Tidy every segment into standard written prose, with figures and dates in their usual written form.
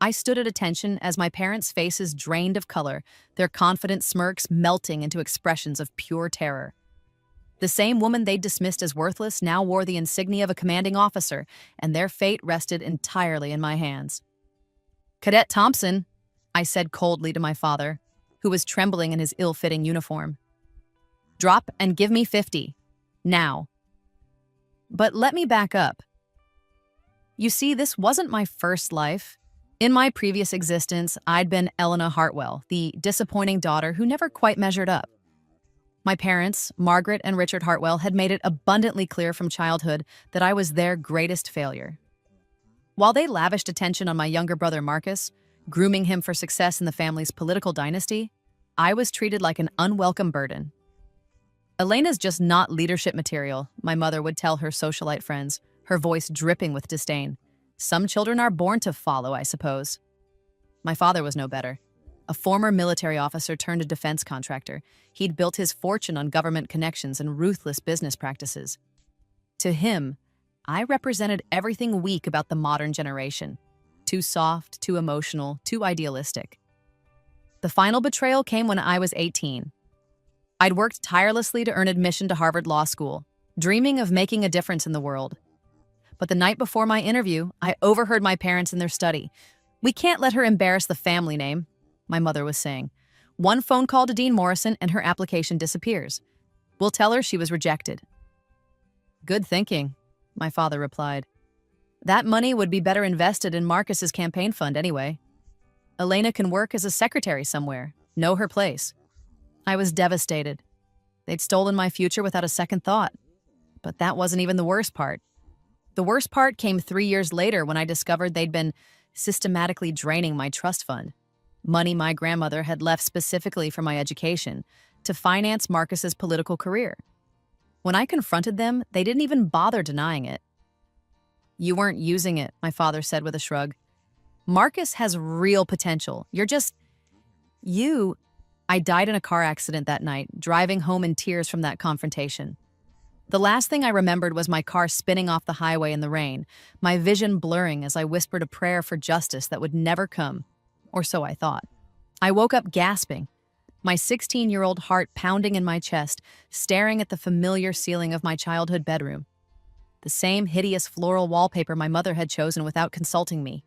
I stood at attention as my parents' faces drained of color, their confident smirks melting into expressions of pure terror. The same woman they'd dismissed as worthless now wore the insignia of a commanding officer, and their fate rested entirely in my hands. "Cadet Thompson," I said coldly to my father, who was trembling in his ill-fitting uniform. "Drop and give me 50. Now." But let me back up. You see, this wasn't my first life. In my previous existence, I'd been Elena Hartwell, the disappointing daughter who never quite measured up. My parents, Margaret and Richard Hartwell, had made it abundantly clear from childhood that I was their greatest failure. While they lavished attention on my younger brother Marcus, grooming him for success in the family's political dynasty, I was treated like an unwelcome burden. "Elena's just not leadership material," my mother would tell her socialite friends, her voice dripping with disdain. "Some children are born to follow, I suppose." My father was no better. A former military officer turned a defense contractor. He'd built his fortune on government connections and ruthless business practices. To him, I represented everything weak about the modern generation. Too soft, too emotional, too idealistic. The final betrayal came when I was 18. I'd worked tirelessly to earn admission to Harvard Law School, dreaming of making a difference in the world. But the night before my interview, I overheard my parents in their study. "We can't let her embarrass the family name," my mother was saying. "One phone call to Dean Morrison and her application disappears. We'll tell her she was rejected." "Good thinking," my father replied. "That money would be better invested in Marcus's campaign fund anyway. Elena can work as a secretary somewhere, know her place." I was devastated. They'd stolen my future without a second thought. But that wasn't even the worst part. The worst part came 3 years later when I discovered they'd been systematically draining my trust fund, money my grandmother had left specifically for my education, to finance Marcus's political career. When I confronted them, they didn't even bother denying it. "You weren't using it," my father said with a shrug. "Marcus has real potential. I died in a car accident that night, driving home in tears from that confrontation. The last thing I remembered was my car spinning off the highway in the rain, my vision blurring as I whispered a prayer for justice that would never come, or so I thought. I woke up gasping, my 16-year-old heart pounding in my chest, staring at the familiar ceiling of my childhood bedroom. The same hideous floral wallpaper my mother had chosen without consulting me.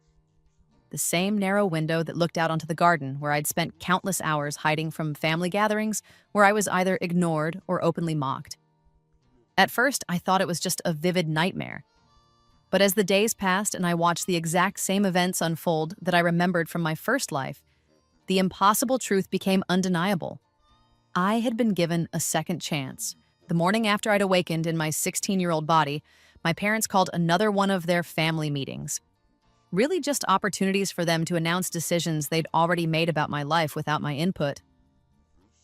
The same narrow window that looked out onto the garden where I'd spent countless hours hiding from family gatherings where I was either ignored or openly mocked. At first, I thought it was just a vivid nightmare. But as the days passed and I watched the exact same events unfold that I remembered from my first life, the impossible truth became undeniable. I had been given a second chance. The morning after I'd awakened in my 16-year-old body, my parents called another one of their family meetings. Really just opportunities for them to announce decisions they'd already made about my life without my input.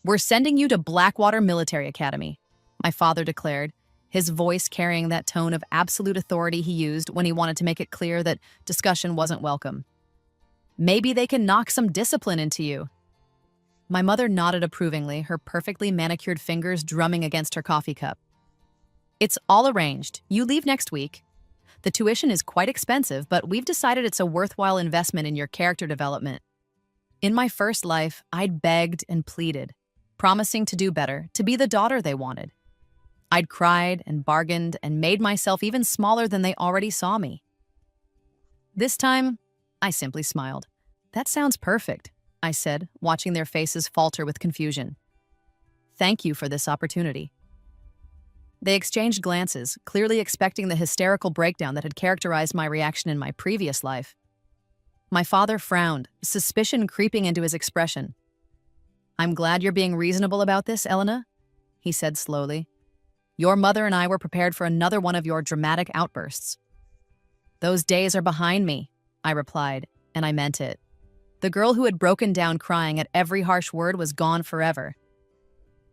"We're sending you to Blackwater Military Academy," my father declared, his voice carrying that tone of absolute authority he used when he wanted to make it clear that discussion wasn't welcome. "Maybe they can knock some discipline into you." My mother nodded approvingly, her perfectly manicured fingers drumming against her coffee cup. "It's all arranged. You leave next week. The tuition is quite expensive, but we've decided it's a worthwhile investment in your character development." In my first life, I'd begged and pleaded, promising to do better, to be the daughter they wanted. I'd cried and bargained and made myself even smaller than they already saw me. This time, I simply smiled. "That sounds perfect," I said, watching their faces falter with confusion. "Thank you for this opportunity." They exchanged glances, clearly expecting the hysterical breakdown that had characterized my reaction in my previous life. My father frowned, suspicion creeping into his expression. "I'm glad you're being reasonable about this, Elena," he said slowly. "Your mother and I were prepared for another one of your dramatic outbursts." "Those days are behind me," I replied, and I meant it. The girl who had broken down crying at every harsh word was gone forever.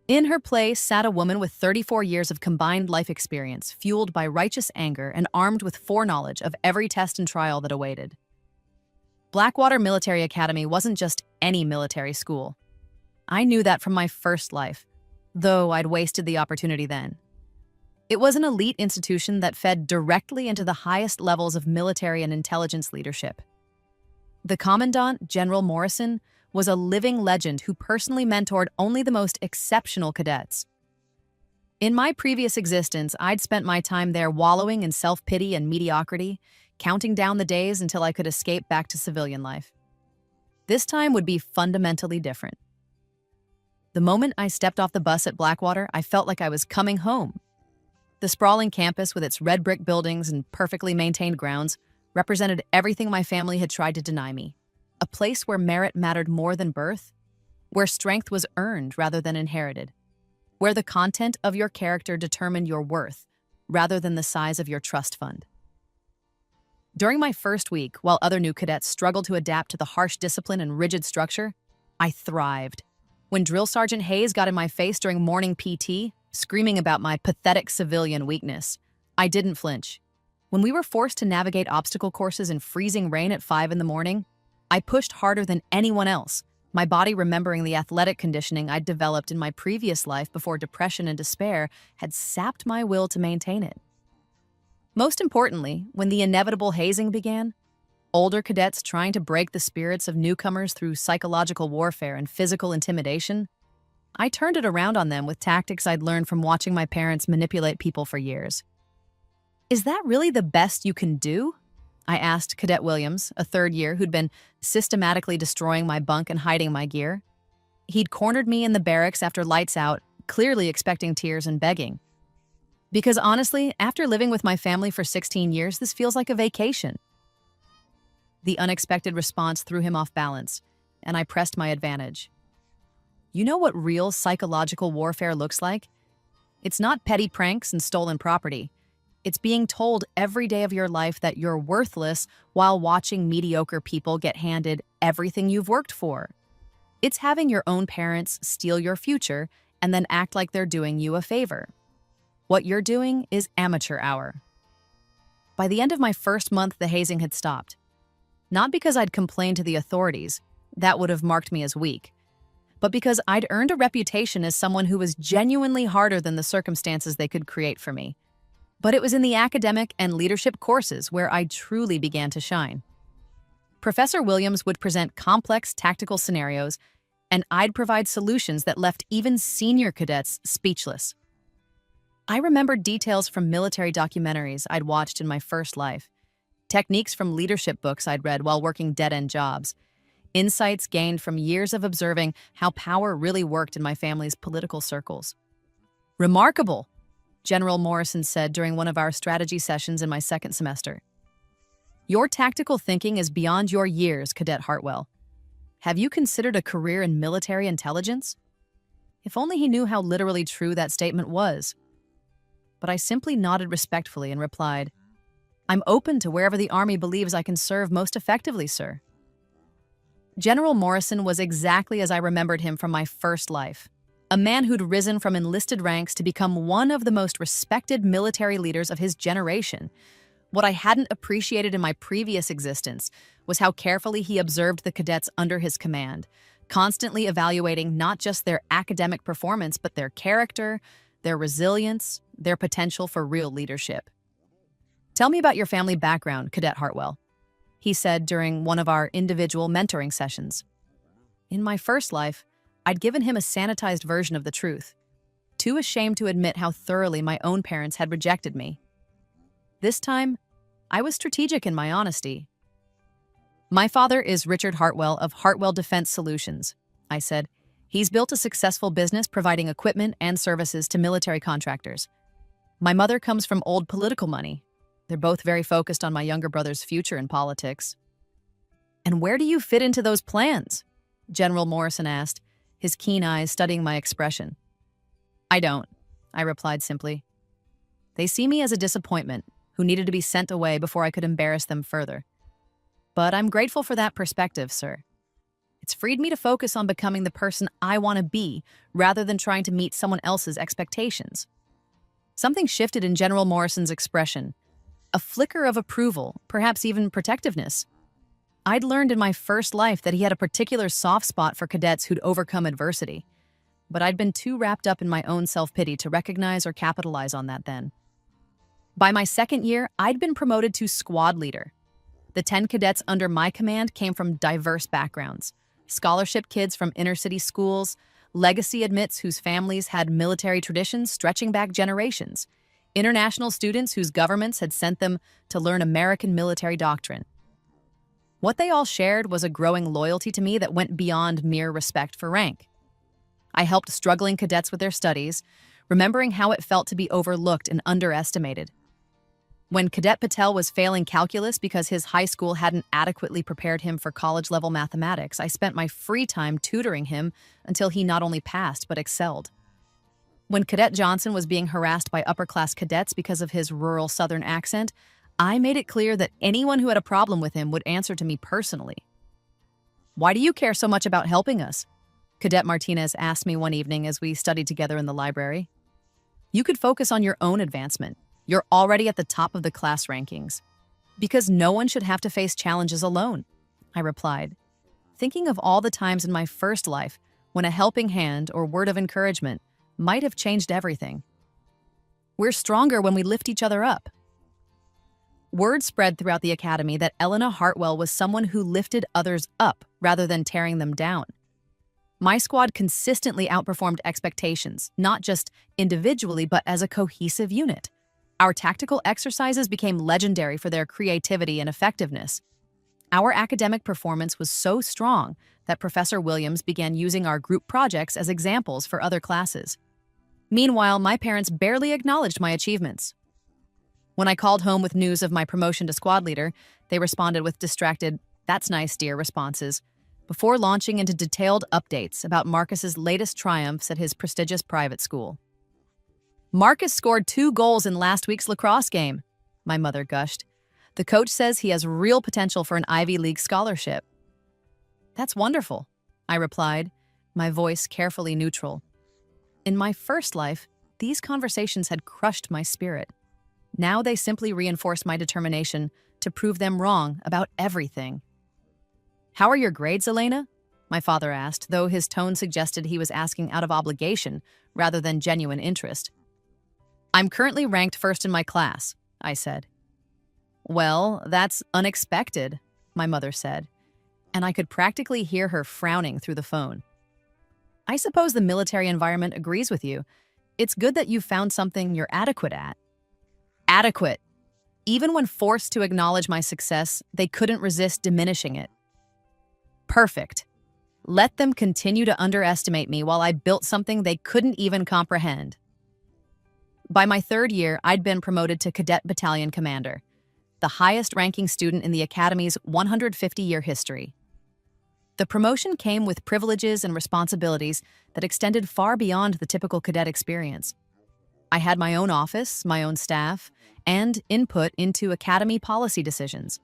In her place sat a woman with 34 years of combined life experience, fueled by righteous anger and armed with foreknowledge of every test and trial that awaited. Blackwater Military Academy wasn't just any military school. I knew that from my first life, though I'd wasted the opportunity then. It was an elite institution that fed directly into the highest levels of military and intelligence leadership. The Commandant, General Morrison, was a living legend who personally mentored only the most exceptional cadets. In my previous existence, I'd spent my time there wallowing in self-pity and mediocrity, counting down the days until I could escape back to civilian life. This time would be fundamentally different. The moment I stepped off the bus at Blackwater, I felt like I was coming home. The sprawling campus with its red brick buildings and perfectly maintained grounds represented everything my family had tried to deny me. A place where merit mattered more than birth, where strength was earned rather than inherited, where the content of your character determined your worth rather than the size of your trust fund. During my first week, while other new cadets struggled to adapt to the harsh discipline and rigid structure, I thrived. When Drill Sergeant Hayes got in my face during morning PT, screaming about my pathetic civilian weakness, I didn't flinch. When we were forced to navigate obstacle courses in freezing rain at 5 in the morning, I pushed harder than anyone else, my body remembering the athletic conditioning I'd developed in my previous life before depression and despair had sapped my will to maintain it. Most importantly, when the inevitable hazing began, older cadets trying to break the spirits of newcomers through psychological warfare and physical intimidation, I turned it around on them with tactics I'd learned from watching my parents manipulate people for years. "Is that really the best you can do?" I asked Cadet Williams, a third year who'd been systematically destroying my bunk and hiding my gear. He'd cornered me in the barracks after lights out, clearly expecting tears and begging. Because honestly, after living with my family for 16 years, this feels like a vacation. The unexpected response threw him off balance, and I pressed my advantage. "You know what real psychological warfare looks like? It's not petty pranks and stolen property. It's being told every day of your life that you're worthless while watching mediocre people get handed everything you've worked for. It's having your own parents steal your future and then act like they're doing you a favor. What you're doing is amateur hour." By the end of my first month, the hazing had stopped. Not because I'd complained to the authorities, that would have marked me as weak, but because I'd earned a reputation as someone who was genuinely harder than the circumstances they could create for me. But it was in the academic and leadership courses where I truly began to shine. Professor Williams would present complex tactical scenarios, and I'd provide solutions that left even senior cadets speechless. I remembered details from military documentaries I'd watched in my first life, techniques from leadership books I'd read while working dead-end jobs, insights gained from years of observing how power really worked in my family's political circles. "Remarkable," General Morrison said during one of our strategy sessions in my second semester. "Your tactical thinking is beyond your years, Cadet Hartwell. Have you considered a career in military intelligence?" If only he knew how literally true that statement was. But I simply nodded respectfully and replied, "I'm open to wherever the Army believes I can serve most effectively, sir." General Morrison was exactly as I remembered him from my first life. A man who'd risen from enlisted ranks to become one of the most respected military leaders of his generation. What I hadn't appreciated in my previous existence was how carefully he observed the cadets under his command, constantly evaluating not just their academic performance, but their character, their resilience, their potential for real leadership. "Tell me about your family background, Cadet Hartwell," he said during one of our individual mentoring sessions. In my first life, I'd given him a sanitized version of the truth, too ashamed to admit how thoroughly my own parents had rejected me. This time, I was strategic in my honesty. "My father is Richard Hartwell of Hartwell Defense Solutions," I said. "He's built a successful business providing equipment and services to military contractors. My mother comes from old political money. They're both very focused on my younger brother's future in politics." "And where do you fit into those plans?" General Morrison asked, his keen eyes studying my expression. "I don't," I replied simply. "They see me as a disappointment who needed to be sent away before I could embarrass them further. But I'm grateful for that perspective, sir. It's freed me to focus on becoming the person I want to be rather than trying to meet someone else's expectations." Something shifted in General Morrison's expression. A flicker of approval, perhaps even protectiveness. I'd learned in my first life that he had a particular soft spot for cadets who'd overcome adversity, but I'd been too wrapped up in my own self-pity to recognize or capitalize on that then. By my second year, I'd been promoted to squad leader. The 10 cadets under my command came from diverse backgrounds. Scholarship kids from inner-city schools, legacy admits whose families had military traditions stretching back generations, international students whose governments had sent them to learn American military doctrine. What they all shared was a growing loyalty to me that went beyond mere respect for rank. I helped struggling cadets with their studies, remembering how it felt to be overlooked and underestimated. When Cadet Patel was failing calculus because his high school hadn't adequately prepared him for college-level mathematics, I spent my free time tutoring him until he not only passed but excelled. When Cadet Johnson was being harassed by upper-class cadets because of his rural Southern accent, I made it clear that anyone who had a problem with him would answer to me personally. "Why do you care so much about helping us?" Cadet Martinez asked me one evening as we studied together in the library. "You could focus on your own advancement. You're already at the top of the class rankings." "Because no one should have to face challenges alone," I replied, thinking of all the times in my first life when a helping hand or word of encouragement might have changed everything. We're stronger when we lift each other up. Word spread throughout the academy that Elena Hartwell was someone who lifted others up rather than tearing them down. My squad consistently outperformed expectations, not just individually but as a cohesive unit. Our tactical exercises became legendary for their creativity and effectiveness. Our academic performance was so strong that Professor Williams began using our group projects as examples for other classes. Meanwhile, my parents barely acknowledged my achievements. When I called home with news of my promotion to squad leader, they responded with distracted, "That's nice, dear," responses, before launching into detailed updates about Marcus's latest triumphs at his prestigious private school. "Marcus scored 2 goals in last week's lacrosse game," my mother gushed. "The coach says he has real potential for an Ivy League scholarship." "That's wonderful," I replied, my voice carefully neutral. In my first life, these conversations had crushed my spirit. Now they simply reinforced my determination to prove them wrong about everything. "How are your grades, Elena?" my father asked, though his tone suggested he was asking out of obligation rather than genuine interest. "I'm currently ranked first in my class," I said. "Well, that's unexpected," my mother said, and I could practically hear her frowning through the phone. "I suppose the military environment agrees with you. It's good that you found something you're adequate at." Adequate. Even when forced to acknowledge my success, they couldn't resist diminishing it. Perfect. Let them continue to underestimate me while I built something they couldn't even comprehend. By my 3rd year, I'd been promoted to Cadet Battalion Commander, the highest-ranking student in the Academy's 150-year history. The promotion came with privileges and responsibilities that extended far beyond the typical cadet experience. I had my own office, my own staff, and input into Academy policy decisions.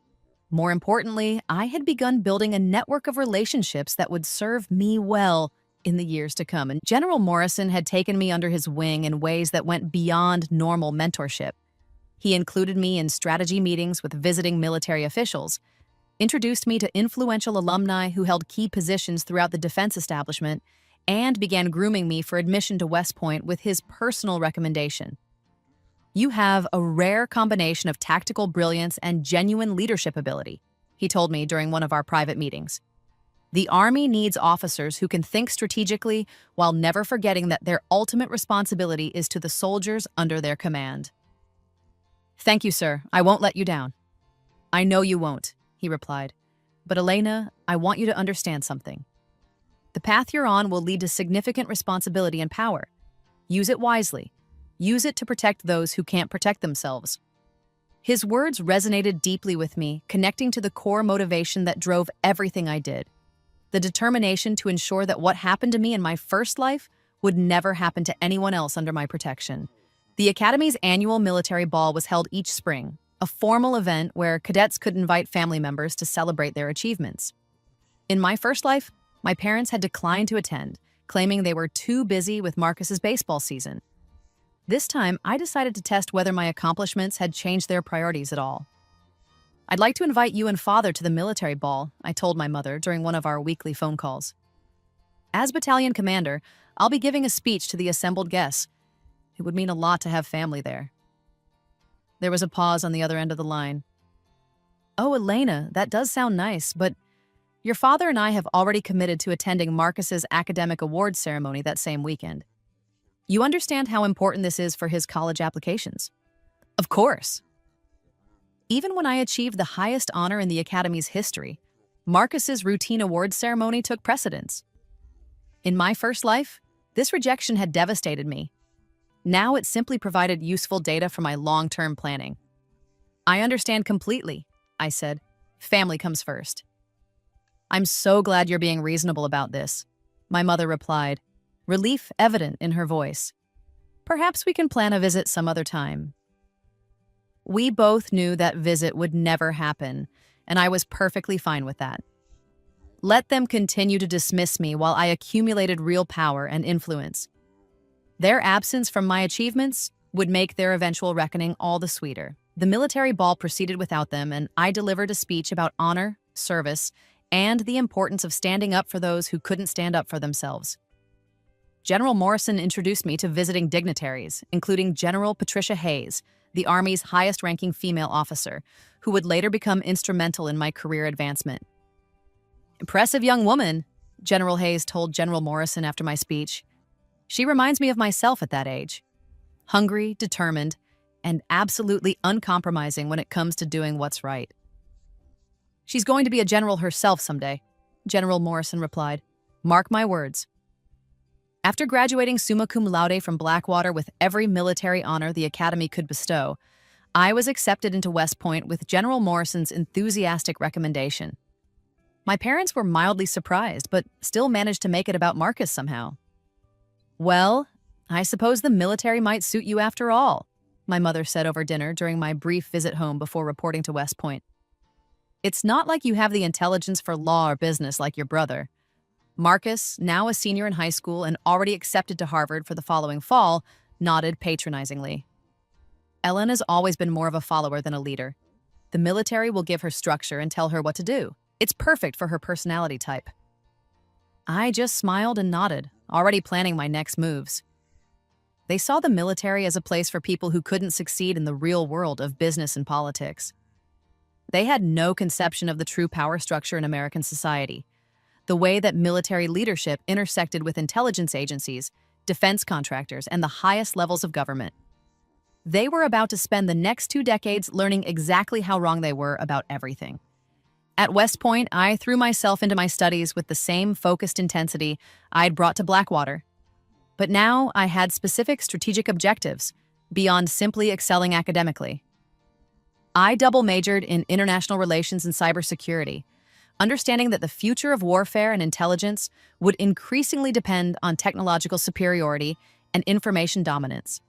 More importantly, I had begun building a network of relationships that would serve me well in the years to come, and General Morrison had taken me under his wing in ways that went beyond normal mentorship. He included me in strategy meetings with visiting military officials, introduced me to influential alumni who held key positions throughout the defense establishment, and began grooming me for admission to West Point with his personal recommendation. "You have a rare combination of tactical brilliance and genuine leadership ability," he told me during one of our private meetings. "The Army needs officers who can think strategically while never forgetting that their ultimate responsibility is to the soldiers under their command." "Thank you, sir. I won't let you down." "I know you won't," he replied. "But Elena, I want you to understand something. The path you're on will lead to significant responsibility and power. Use it wisely. Use it to protect those who can't protect themselves." His words resonated deeply with me, connecting to the core motivation that drove everything I did. The determination to ensure that what happened to me in my first life would never happen to anyone else under my protection. The Academy's annual military ball was held each spring, a formal event where cadets could invite family members to celebrate their achievements. In my first life, my parents had declined to attend, claiming they were too busy with Marcus's baseball season. This time, I decided to test whether my accomplishments had changed their priorities at all. "I'd like to invite you and Father to the military ball," I told my mother during one of our weekly phone calls. "As battalion commander, I'll be giving a speech to the assembled guests. It would mean a lot to have family there." There was a pause on the other end of the line. Oh, Elena, that does sound nice, but your father and I have already committed to attending Marcus's academic awards ceremony that same weekend. You understand how important this is for his college applications? Of course. Even when I achieved the highest honor in the Academy's history, Marcus's routine awards ceremony took precedence. In my first life, this rejection had devastated me. Now it simply provided useful data for my long-term planning. I understand completely, I said. Family comes first. I'm so glad you're being reasonable about this, my mother replied, relief evident in her voice. Perhaps we can plan a visit some other time. We both knew that visit would never happen, and I was perfectly fine with that. Let them continue to dismiss me while I accumulated real power and influence. Their absence from my achievements would make their eventual reckoning all the sweeter. The military ball proceeded without them, and I delivered a speech about honor, service, and the importance of standing up for those who couldn't stand up for themselves. General Morrison introduced me to visiting dignitaries, including General Patricia Hayes, the Army's highest-ranking female officer, who would later become instrumental in my career advancement. Impressive young woman, General Hayes told General Morrison after my speech. She reminds me of myself at that age. Hungry, determined, and absolutely uncompromising when it comes to doing what's right. She's going to be a general herself someday, General Morrison replied. Mark my words. After graduating summa cum laude from Blackwater with every military honor the Academy could bestow, I was accepted into West Point with General Morrison's enthusiastic recommendation. My parents were mildly surprised, but still managed to make it about Marcus somehow. Well, I suppose the military might suit you after all, my mother said over dinner during my brief visit home before reporting to West Point. It's not like you have the intelligence for law or business like your brother. Marcus, now a senior in high school and already accepted to Harvard for the following fall, nodded patronizingly. Ellen has always been more of a follower than a leader. The military will give her structure and tell her what to do. It's perfect for her personality type. I just smiled and nodded, already planning my next moves. They saw the military as a place for people who couldn't succeed in the real world of business and politics. They had no conception of the true power structure in American society, the way that military leadership intersected with intelligence agencies, defense contractors, and the highest levels of government. They were about to spend the next 2 decades learning exactly how wrong they were about everything. At West Point, I threw myself into my studies with the same focused intensity I'd brought to Blackwater. But now I had specific strategic objectives, beyond simply excelling academically. I double majored in international relations and cybersecurity, understanding that the future of warfare and intelligence would increasingly depend on technological superiority and information dominance.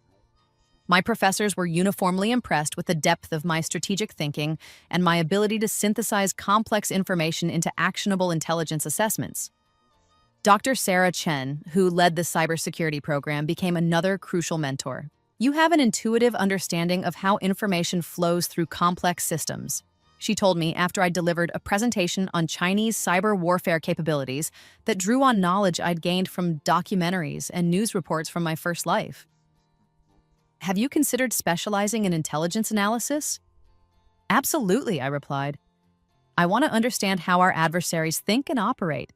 My professors were uniformly impressed with the depth of my strategic thinking and my ability to synthesize complex information into actionable intelligence assessments. Dr. Sarah Chen, who led the cybersecurity program, became another crucial mentor. You have an intuitive understanding of how information flows through complex systems, she told me after I delivered a presentation on Chinese cyber warfare capabilities that drew on knowledge I'd gained from documentaries and news reports from my first life. Have you considered specializing in intelligence analysis? Absolutely, I replied. I want to understand how our adversaries think and operate.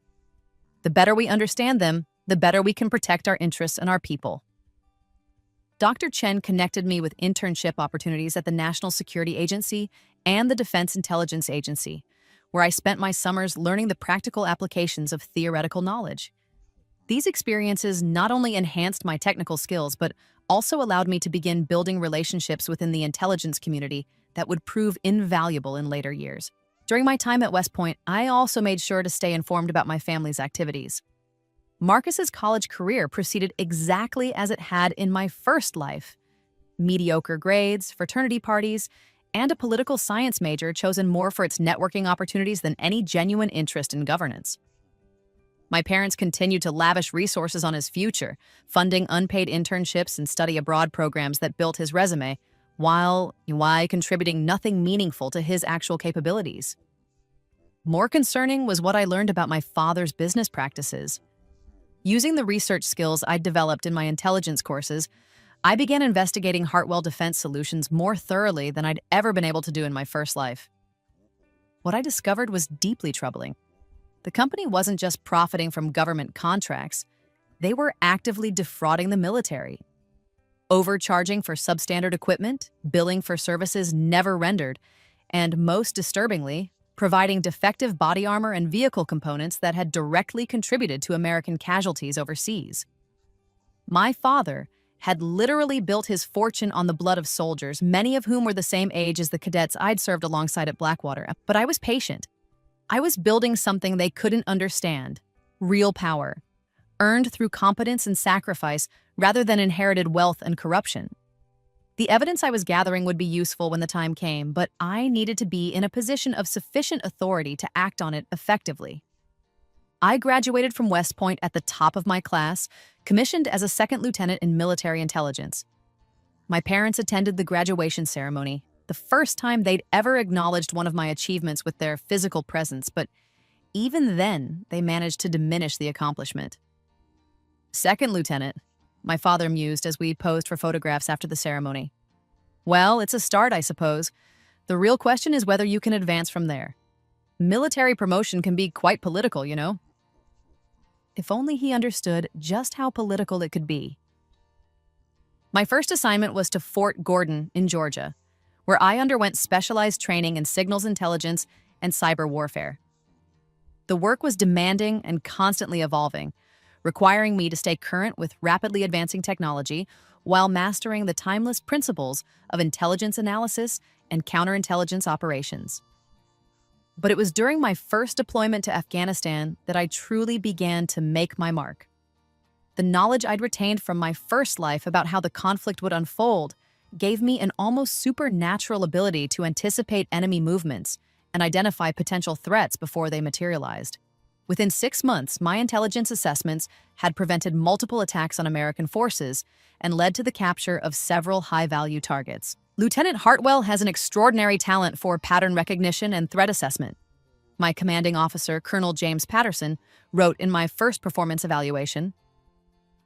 The better we understand them, the better we can protect our interests and our people. Dr. Chen connected me with internship opportunities at the National Security Agency and the Defense Intelligence Agency, where I spent my summers learning the practical applications of theoretical knowledge. These experiences not only enhanced my technical skills, but also allowed me to begin building relationships within the intelligence community that would prove invaluable in later years. During my time at West Point, I also made sure to stay informed about my family's activities. Marcus's college career proceeded exactly as it had in my first life. Mediocre grades, fraternity parties, and a political science major chosen more for its networking opportunities than any genuine interest in governance. My parents continued to lavish resources on his future, funding unpaid internships and study abroad programs that built his resume, while contributing nothing meaningful to his actual capabilities. More concerning was what I learned about my father's business practices. Using the research skills I'd developed in my intelligence courses, I began investigating Hartwell Defense Solutions more thoroughly than I'd ever been able to do in my first life. what I discovered was deeply troubling. The company wasn't just profiting from government contracts, they were actively defrauding the military, overcharging for substandard equipment, billing for services never rendered, and most disturbingly, providing defective body armor and vehicle components that had directly contributed to American casualties overseas. My father had literally built his fortune on the blood of soldiers, many of whom were the same age as the cadets I'd served alongside at Blackwater. But I was patient. I was building something they couldn't understand: real power, earned through competence and sacrifice rather than inherited wealth and corruption. The evidence I was gathering would be useful when the time came, but I needed to be in a position of sufficient authority to act on it effectively. I graduated from West Point at the top of my class, commissioned as a second lieutenant in military intelligence. My parents attended the graduation ceremony, the first time they'd ever acknowledged one of my achievements with their physical presence, but even then, they managed to diminish the accomplishment. "Second lieutenant," my father mused as we posed for photographs after the ceremony. "Well, it's a start, I suppose. The real question is whether you can advance from there. Military promotion can be quite political, you know." If only he understood just how political it could be. My first assignment was to Fort Gordon in Georgia, where I underwent specialized training in signals intelligence and cyber warfare. The work was demanding and constantly evolving, requiring me to stay current with rapidly advancing technology while mastering the timeless principles of intelligence analysis and counterintelligence operations. But it was during my first deployment to Afghanistan that I truly began to make my mark. The knowledge I'd retained from my first life about how the conflict would unfold gave me an almost supernatural ability to anticipate enemy movements and identify potential threats before they materialized. Within 6 months, my intelligence assessments had prevented multiple attacks on American forces and led to the capture of several high-value targets. Lieutenant Hartwell has an extraordinary talent for pattern recognition and threat assessment, my commanding officer, Colonel James Patterson, wrote in my first performance evaluation.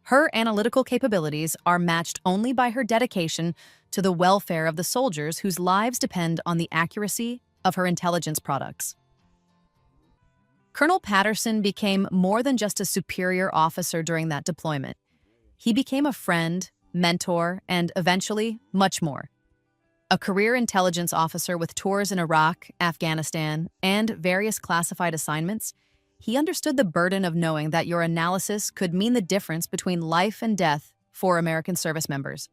Her analytical capabilities are matched only by her dedication to the welfare of the soldiers whose lives depend on the accuracy of her intelligence products. Colonel Patterson became more than just a superior officer during that deployment. He became a friend, mentor, and eventually much more. A career intelligence officer with tours in Iraq, Afghanistan, and various classified assignments, he understood the burden of knowing that your analysis could mean the difference between life and death for American service members.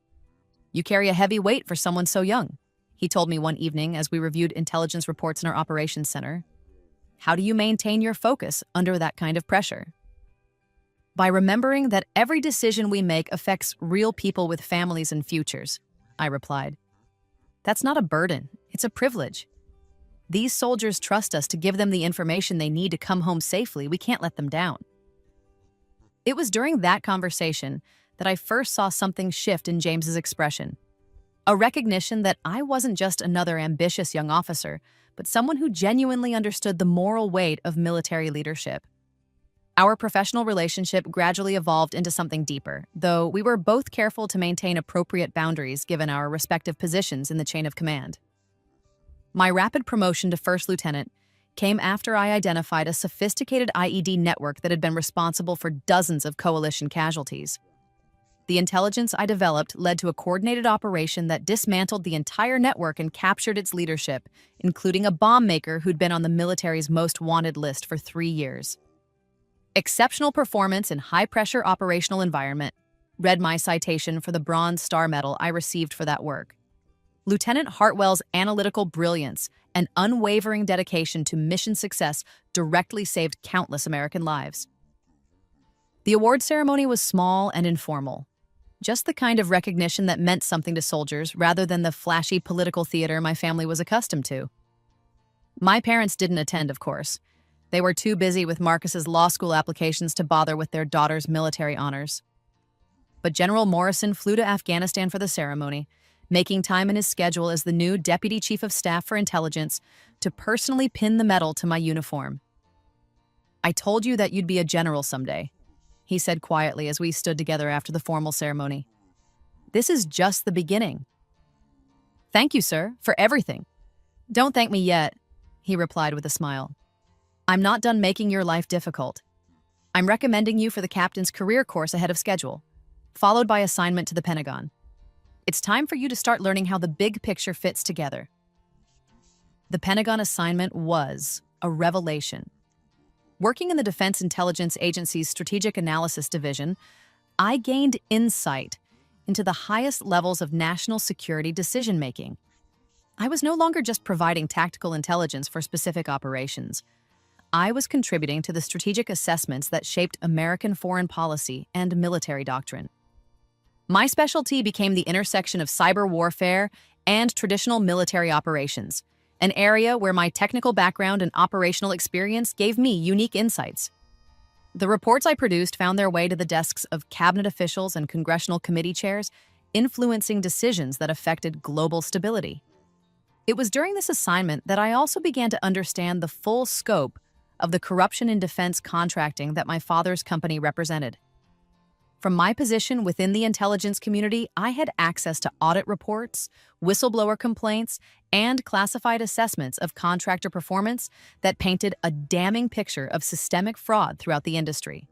"You carry a heavy weight for someone so young," he told me one evening as we reviewed intelligence reports in our operations center. "How do you maintain your focus under that kind of pressure?" "By remembering that every decision we make affects real people with families and futures," I replied. "That's not a burden, it's a privilege. These soldiers trust us to give them the information they need to come home safely. We can't let them down." It was during that conversation that I first saw something shift in James's expression. A recognition that I wasn't just another ambitious young officer, but someone who genuinely understood the moral weight of military leadership. Our professional relationship gradually evolved into something deeper, though we were both careful to maintain appropriate boundaries given our respective positions in the chain of command. My rapid promotion to first lieutenant came after I identified a sophisticated IED network that had been responsible for dozens of coalition casualties. The intelligence I developed led to a coordinated operation that dismantled the entire network and captured its leadership, including a bomb maker who'd been on the military's most wanted list for 3 years. Exceptional performance in high-pressure operational environment read my citation for the Bronze Star Medal I received for that work. Lieutenant Hartwell's analytical brilliance and unwavering dedication to mission success directly saved countless American lives. The award ceremony was small and informal, just the kind of recognition that meant something to soldiers rather than the flashy political theater my family was accustomed to. My parents didn't attend, of course. They were too busy with Marcus's law school applications to bother with their daughter's military honors. But General Morrison flew to Afghanistan for the ceremony, making time in his schedule as the new Deputy Chief of Staff for Intelligence to personally pin the medal to my uniform. "I told you that you'd be a general someday," he said quietly as we stood together after the formal ceremony. "This is just the beginning." "Thank you, sir, for everything." "Don't thank me yet. he replied with a smile. I'm not done making your life difficult. I'm recommending you for the captain's career course ahead of schedule, followed by assignment to the Pentagon. It's time for you to start learning how the big picture fits together. The Pentagon assignment was a revelation. Working in the Defense Intelligence Agency's Strategic Analysis Division, I gained insight into the highest levels of national security decision-making. I was no longer just providing tactical intelligence for specific operations. I was contributing to the strategic assessments that shaped American foreign policy and military doctrine. My specialty became the intersection of cyber warfare and traditional military operations, an area where my technical background and operational experience gave me unique insights. The reports I produced found their way to the desks of cabinet officials and congressional committee chairs, influencing decisions that affected global stability. It was during this assignment that I also began to understand the full scope of the corruption in defense contracting that my father's company represented. From my position within the intelligence community, I had access to audit reports, whistleblower complaints, and classified assessments of contractor performance that painted a damning picture of systemic fraud throughout the industry.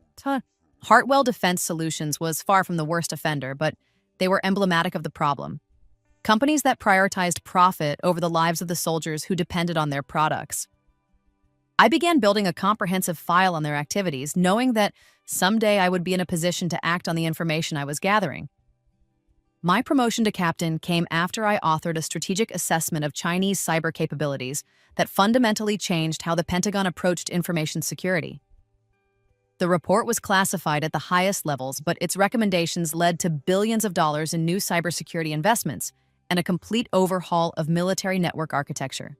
Hartwell Defense Solutions was far from the worst offender, but they were emblematic of the problem. Companies that prioritized profit over the lives of the soldiers who depended on their products. I began building a comprehensive file on their activities, knowing that someday I would be in a position to act on the information I was gathering. My promotion to captain came after I authored a strategic assessment of Chinese cyber capabilities that fundamentally changed how the Pentagon approached information security. The report was classified at the highest levels, but its recommendations led to billions of dollars in new cybersecurity investments and a complete overhaul of military network architecture.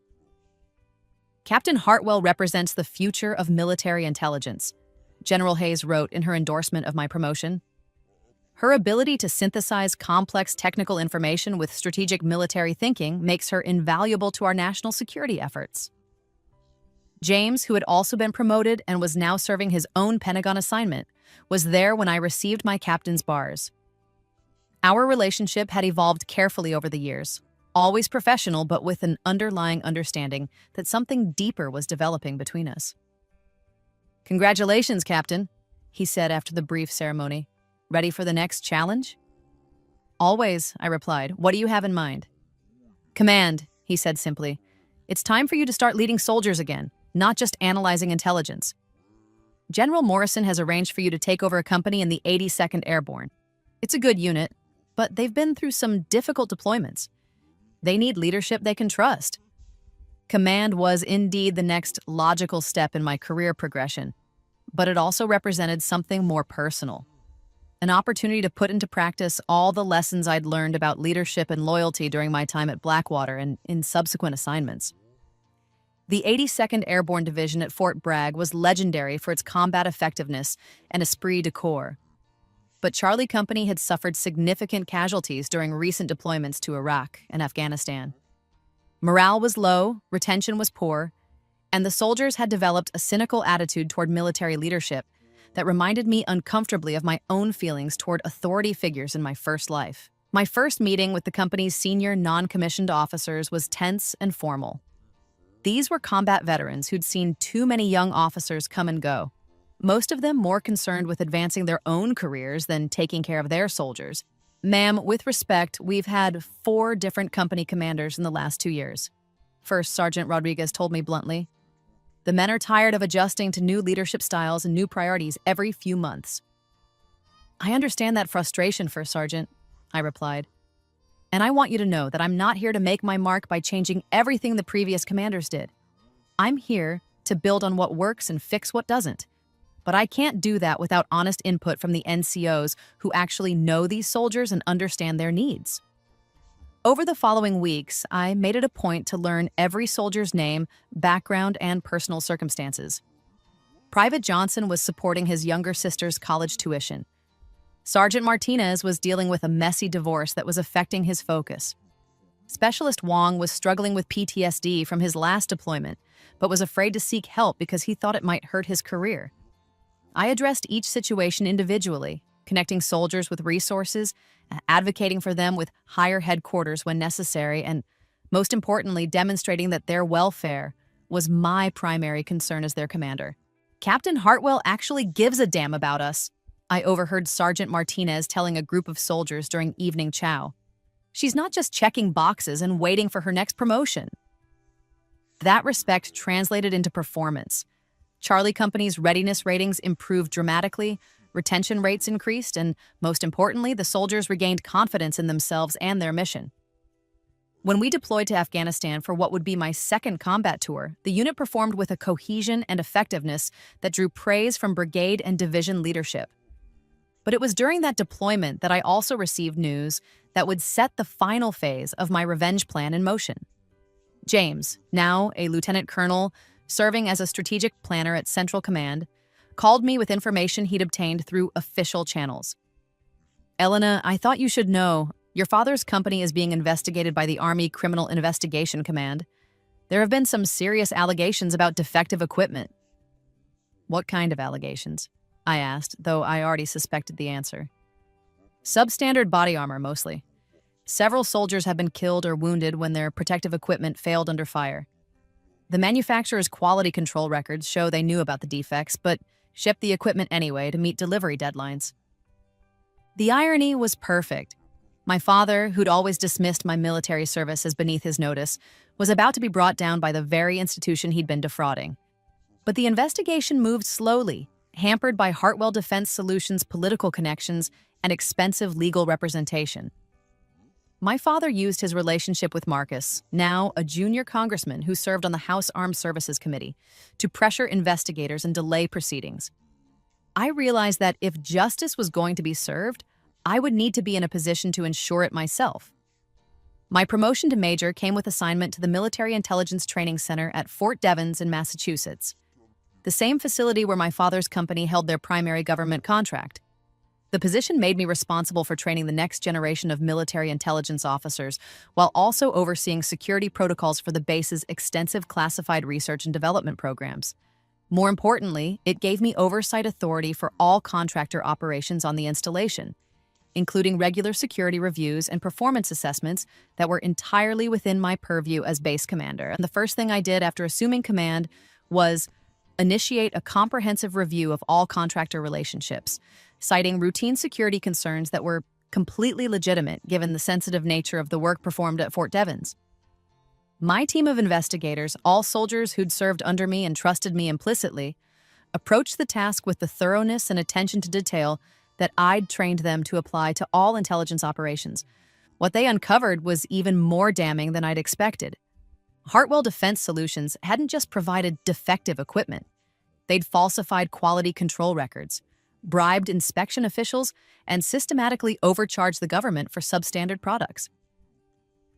Captain Hartwell represents the future of military intelligence, General Hayes wrote in her endorsement of my promotion. Her ability to synthesize complex technical information with strategic military thinking makes her invaluable to our national security efforts. James, who had also been promoted and was now serving his own Pentagon assignment, was there when I received my captain's bars. Our relationship had evolved carefully over the years, always professional but with an underlying understanding that something deeper was developing between us. Congratulations, Captain, he said after the brief ceremony. Ready for the next challenge? Always, I replied. What do you have in mind? Command, he said simply. It's time for you to start leading soldiers again, not just analyzing intelligence. General Morrison has arranged for you to take over a company in the 82nd Airborne. It's a good unit, but they've been through some difficult deployments. They need leadership they can trust. Command was indeed the next logical step in my career progression, but it also represented something more personal. An opportunity to put into practice all the lessons I'd learned about leadership and loyalty during my time at Blackwater and in subsequent assignments. The 82nd Airborne Division at Fort Bragg was legendary for its combat effectiveness and esprit de corps. But Charlie Company had suffered significant casualties during recent deployments to Iraq and Afghanistan. Morale was low, retention was poor, and the soldiers had developed a cynical attitude toward military leadership that reminded me uncomfortably of my own feelings toward authority figures in my first life. My first meeting with the company's senior non-commissioned officers was tense and formal. These were combat veterans who'd seen too many young officers come and go, most of them more concerned with advancing their own careers than taking care of their soldiers. Ma'am, with respect, we've had 4 different company commanders in the last 2 years. First Sergeant Rodriguez told me bluntly. The men are tired of adjusting to new leadership styles and new priorities every few months. I understand that frustration, First Sergeant, I replied. And I want you to know that I'm not here to make my mark by changing everything the previous commanders did. I'm here to build on what works and fix what doesn't. But I can't do that without honest input from the NCOs who actually know these soldiers and understand their needs. Over the following weeks, I made it a point to learn every soldier's name, background, and personal circumstances. Private Johnson was supporting his younger sister's college tuition. Sergeant Martinez was dealing with a messy divorce that was affecting his focus. Specialist Wong was struggling with PTSD from his last deployment, but was afraid to seek help because he thought it might hurt his career. I addressed each situation individually, connecting soldiers with resources, advocating for them with higher headquarters when necessary, and, most importantly, demonstrating that their welfare was my primary concern as their commander. Captain Hartwell actually gives a damn about us, I overheard Sergeant Martinez telling a group of soldiers during evening chow. She's not just checking boxes and waiting for her next promotion. That respect translated into performance. Charlie Company's readiness ratings improved dramatically, retention rates increased, and most importantly, the soldiers regained confidence in themselves and their mission. When we deployed to Afghanistan for what would be my second combat tour, the unit performed with a cohesion and effectiveness that drew praise from brigade and division leadership. But it was during that deployment that I also received news that would set the final phase of my revenge plan in motion. James, now a lieutenant colonel, serving as a strategic planner at Central Command, called me with information he'd obtained through official channels. "Elena, I thought you should know. Your father's company is being investigated by the Army Criminal Investigation Command. There have been some serious allegations about defective equipment." "What kind of allegations?" I asked, though I already suspected the answer. "Substandard body armor, mostly. Several soldiers have been killed or wounded when their protective equipment failed under fire. The manufacturer's quality control records show they knew about the defects, but shipped the equipment anyway to meet delivery deadlines." The irony was perfect. My father, who'd always dismissed my military service as beneath his notice, was about to be brought down by the very institution he'd been defrauding. But the investigation moved slowly, hampered by Hartwell Defense Solutions' political connections and expensive legal representation. My father used his relationship with Marcus, now a junior congressman who served on the House Armed Services Committee, to pressure investigators and delay proceedings. I realized that if justice was going to be served, I would need to be in a position to ensure it myself. My promotion to major came with assignment to the Military Intelligence Training Center at Fort Devens in Massachusetts, the same facility where my father's company held their primary government contract. The position made me responsible for training the next generation of military intelligence officers, while also overseeing security protocols for the base's extensive classified research and development programs. More importantly, it gave me oversight authority for all contractor operations on the installation, including regular security reviews and performance assessments that were entirely within my purview as base commander. And the first thing I did after assuming command was initiate a comprehensive review of all contractor relationships, citing routine security concerns that were completely legitimate given the sensitive nature of the work performed at Fort Devens. My team of investigators, all soldiers who'd served under me and trusted me implicitly, approached the task with the thoroughness and attention to detail that I'd trained them to apply to all intelligence operations. What they uncovered was even more damning than I'd expected. Hartwell Defense Solutions hadn't just provided defective equipment. They'd falsified quality control records, bribed inspection officials, and systematically overcharged the government for substandard products.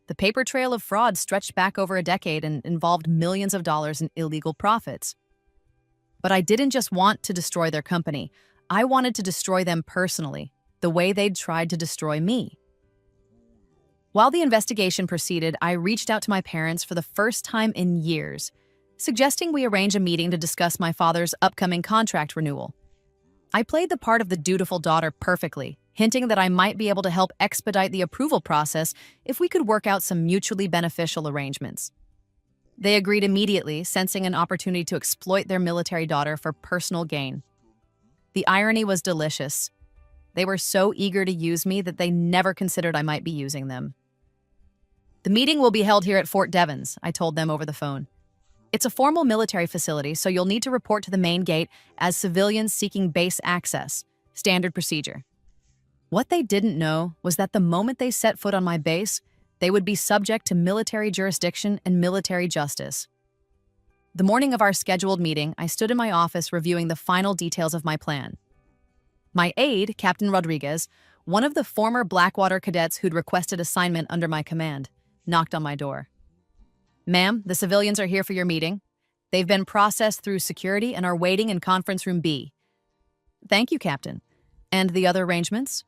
The paper trail of fraud stretched back over a decade and involved millions of dollars in illegal profits. But I didn't just want to destroy their company. I wanted to destroy them personally, the way they'd tried to destroy me. While the investigation proceeded, I reached out to my parents for the first time in years, suggesting we arrange a meeting to discuss my father's upcoming contract renewal. I played the part of the dutiful daughter perfectly, hinting that I might be able to help expedite the approval process if we could work out some mutually beneficial arrangements. They agreed immediately, sensing an opportunity to exploit their military daughter for personal gain. The irony was delicious. They were so eager to use me that they never considered I might be using them. "The meeting will be held here at Fort Devens," I told them over the phone. "It's a formal military facility, so you'll need to report to the main gate as civilians seeking base access. Standard procedure." What they didn't know was that the moment they set foot on my base, they would be subject to military jurisdiction and military justice. The morning of our scheduled meeting, I stood in my office reviewing the final details of my plan. My aide, Captain Rodriguez, one of the former Blackwater cadets who'd requested assignment under my command, knocked on my door. "Ma'am, the civilians are here for your meeting. They've been processed through security and are waiting in conference room B." "Thank you, Captain. And the other arrangements?"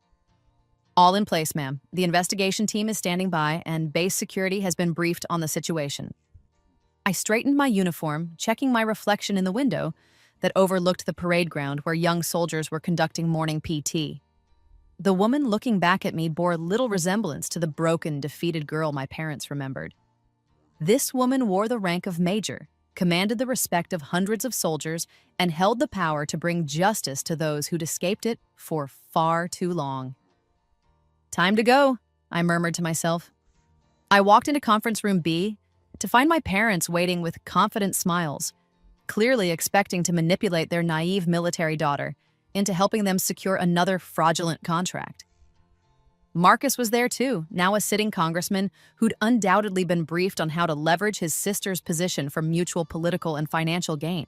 "All in place, ma'am. The investigation team is standing by, and base security has been briefed on the situation." I straightened my uniform, checking my reflection in the window that overlooked the parade ground where young soldiers were conducting morning PT. The woman looking back at me bore little resemblance to the broken, defeated girl my parents remembered. This woman wore the rank of major, commanded the respect of hundreds of soldiers, and held the power to bring justice to those who'd escaped it for far too long. "Time to go," I murmured to myself. I walked into conference room B to find my parents waiting with confident smiles, clearly expecting to manipulate their naive military daughter into helping them secure another fraudulent contract. Marcus was there too, now a sitting congressman who'd undoubtedly been briefed on how to leverage his sister's position for mutual political and financial gain.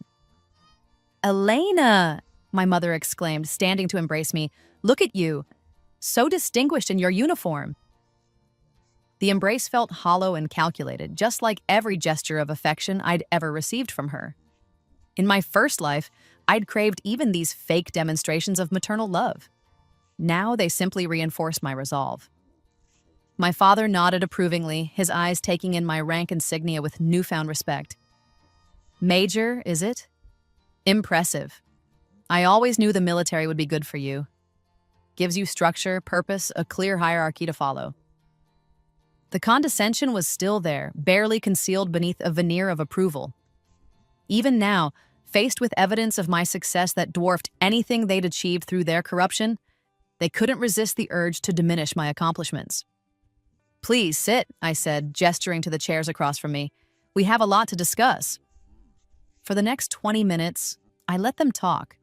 "Elena!" my mother exclaimed, standing to embrace me. "Look at you! So distinguished in your uniform!" The embrace felt hollow and calculated, just like every gesture of affection I'd ever received from her. In my first life, I'd craved even these fake demonstrations of maternal love. Now they simply reinforced my resolve. My father nodded approvingly, his eyes taking in my rank insignia with newfound respect. "Major, is it? Impressive. I always knew the military would be good for you. Gives you structure, purpose, a clear hierarchy to follow." The condescension was still there, barely concealed beneath a veneer of approval. Even now, faced with evidence of my success that dwarfed anything they'd achieved through their corruption, they couldn't resist the urge to diminish my accomplishments. "Please sit," I said, gesturing to the chairs across from me. "We have a lot to discuss." For the next 20 minutes, I let them talk.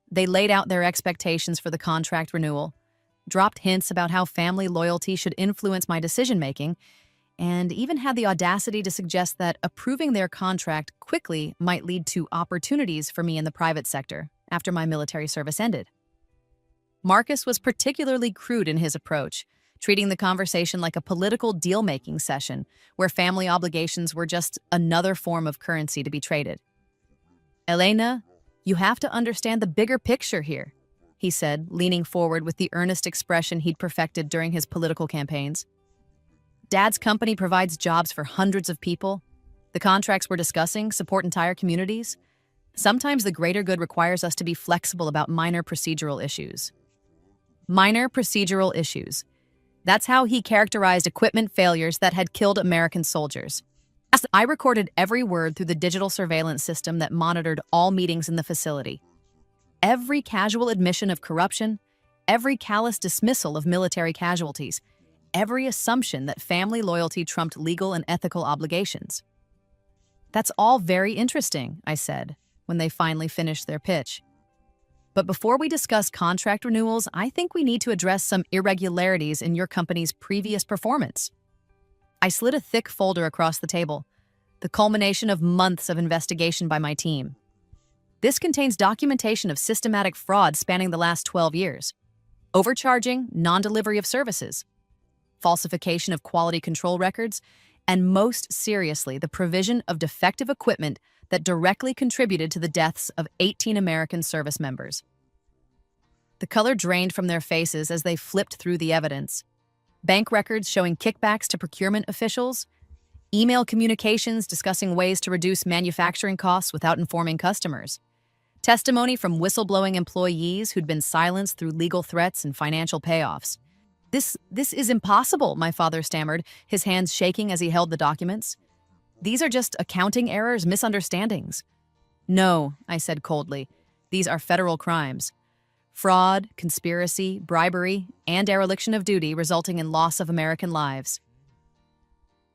They laid out their expectations for the contract renewal, dropped hints about how family loyalty should influence my decision-making, and even had the audacity to suggest that approving their contract quickly might lead to opportunities for me in the private sector after my military service ended. Marcus was particularly crude in his approach, treating the conversation like a political deal-making session where family obligations were just another form of currency to be traded. "Elena, you have to understand the bigger picture here," he said, leaning forward with the earnest expression he'd perfected during his political campaigns. "Dad's company provides jobs for hundreds of people. The contracts we're discussing support entire communities. Sometimes the greater good requires us to be flexible about minor procedural issues." Minor procedural issues. That's how he characterized equipment failures that had killed American soldiers. I recorded every word through the digital surveillance system that monitored all meetings in the facility. Every casual admission of corruption, every callous dismissal of military casualties, every assumption that family loyalty trumped legal and ethical obligations. "That's all very interesting," I said, when they finally finished their pitch. "But before we discuss contract renewals, I think we need to address some irregularities in your company's previous performance." I slid a thick folder across the table, the culmination of months of investigation by my team. This contains documentation of systematic fraud spanning the last 12 years. Overcharging, non-delivery of services, falsification of quality control records, and most seriously, the provision of defective equipment that directly contributed to the deaths of 18 American service members. The color drained from their faces as they flipped through the evidence. Bank records showing kickbacks to procurement officials, email communications discussing ways to reduce manufacturing costs without informing customers, testimony from whistleblowing employees who'd been silenced through legal threats and financial payoffs. This is impossible," my father stammered, his hands shaking as he held the documents. "These are just accounting errors, misunderstandings." "No," I said coldly. "These are federal crimes. Fraud, conspiracy, bribery, and dereliction of duty resulting in loss of American lives."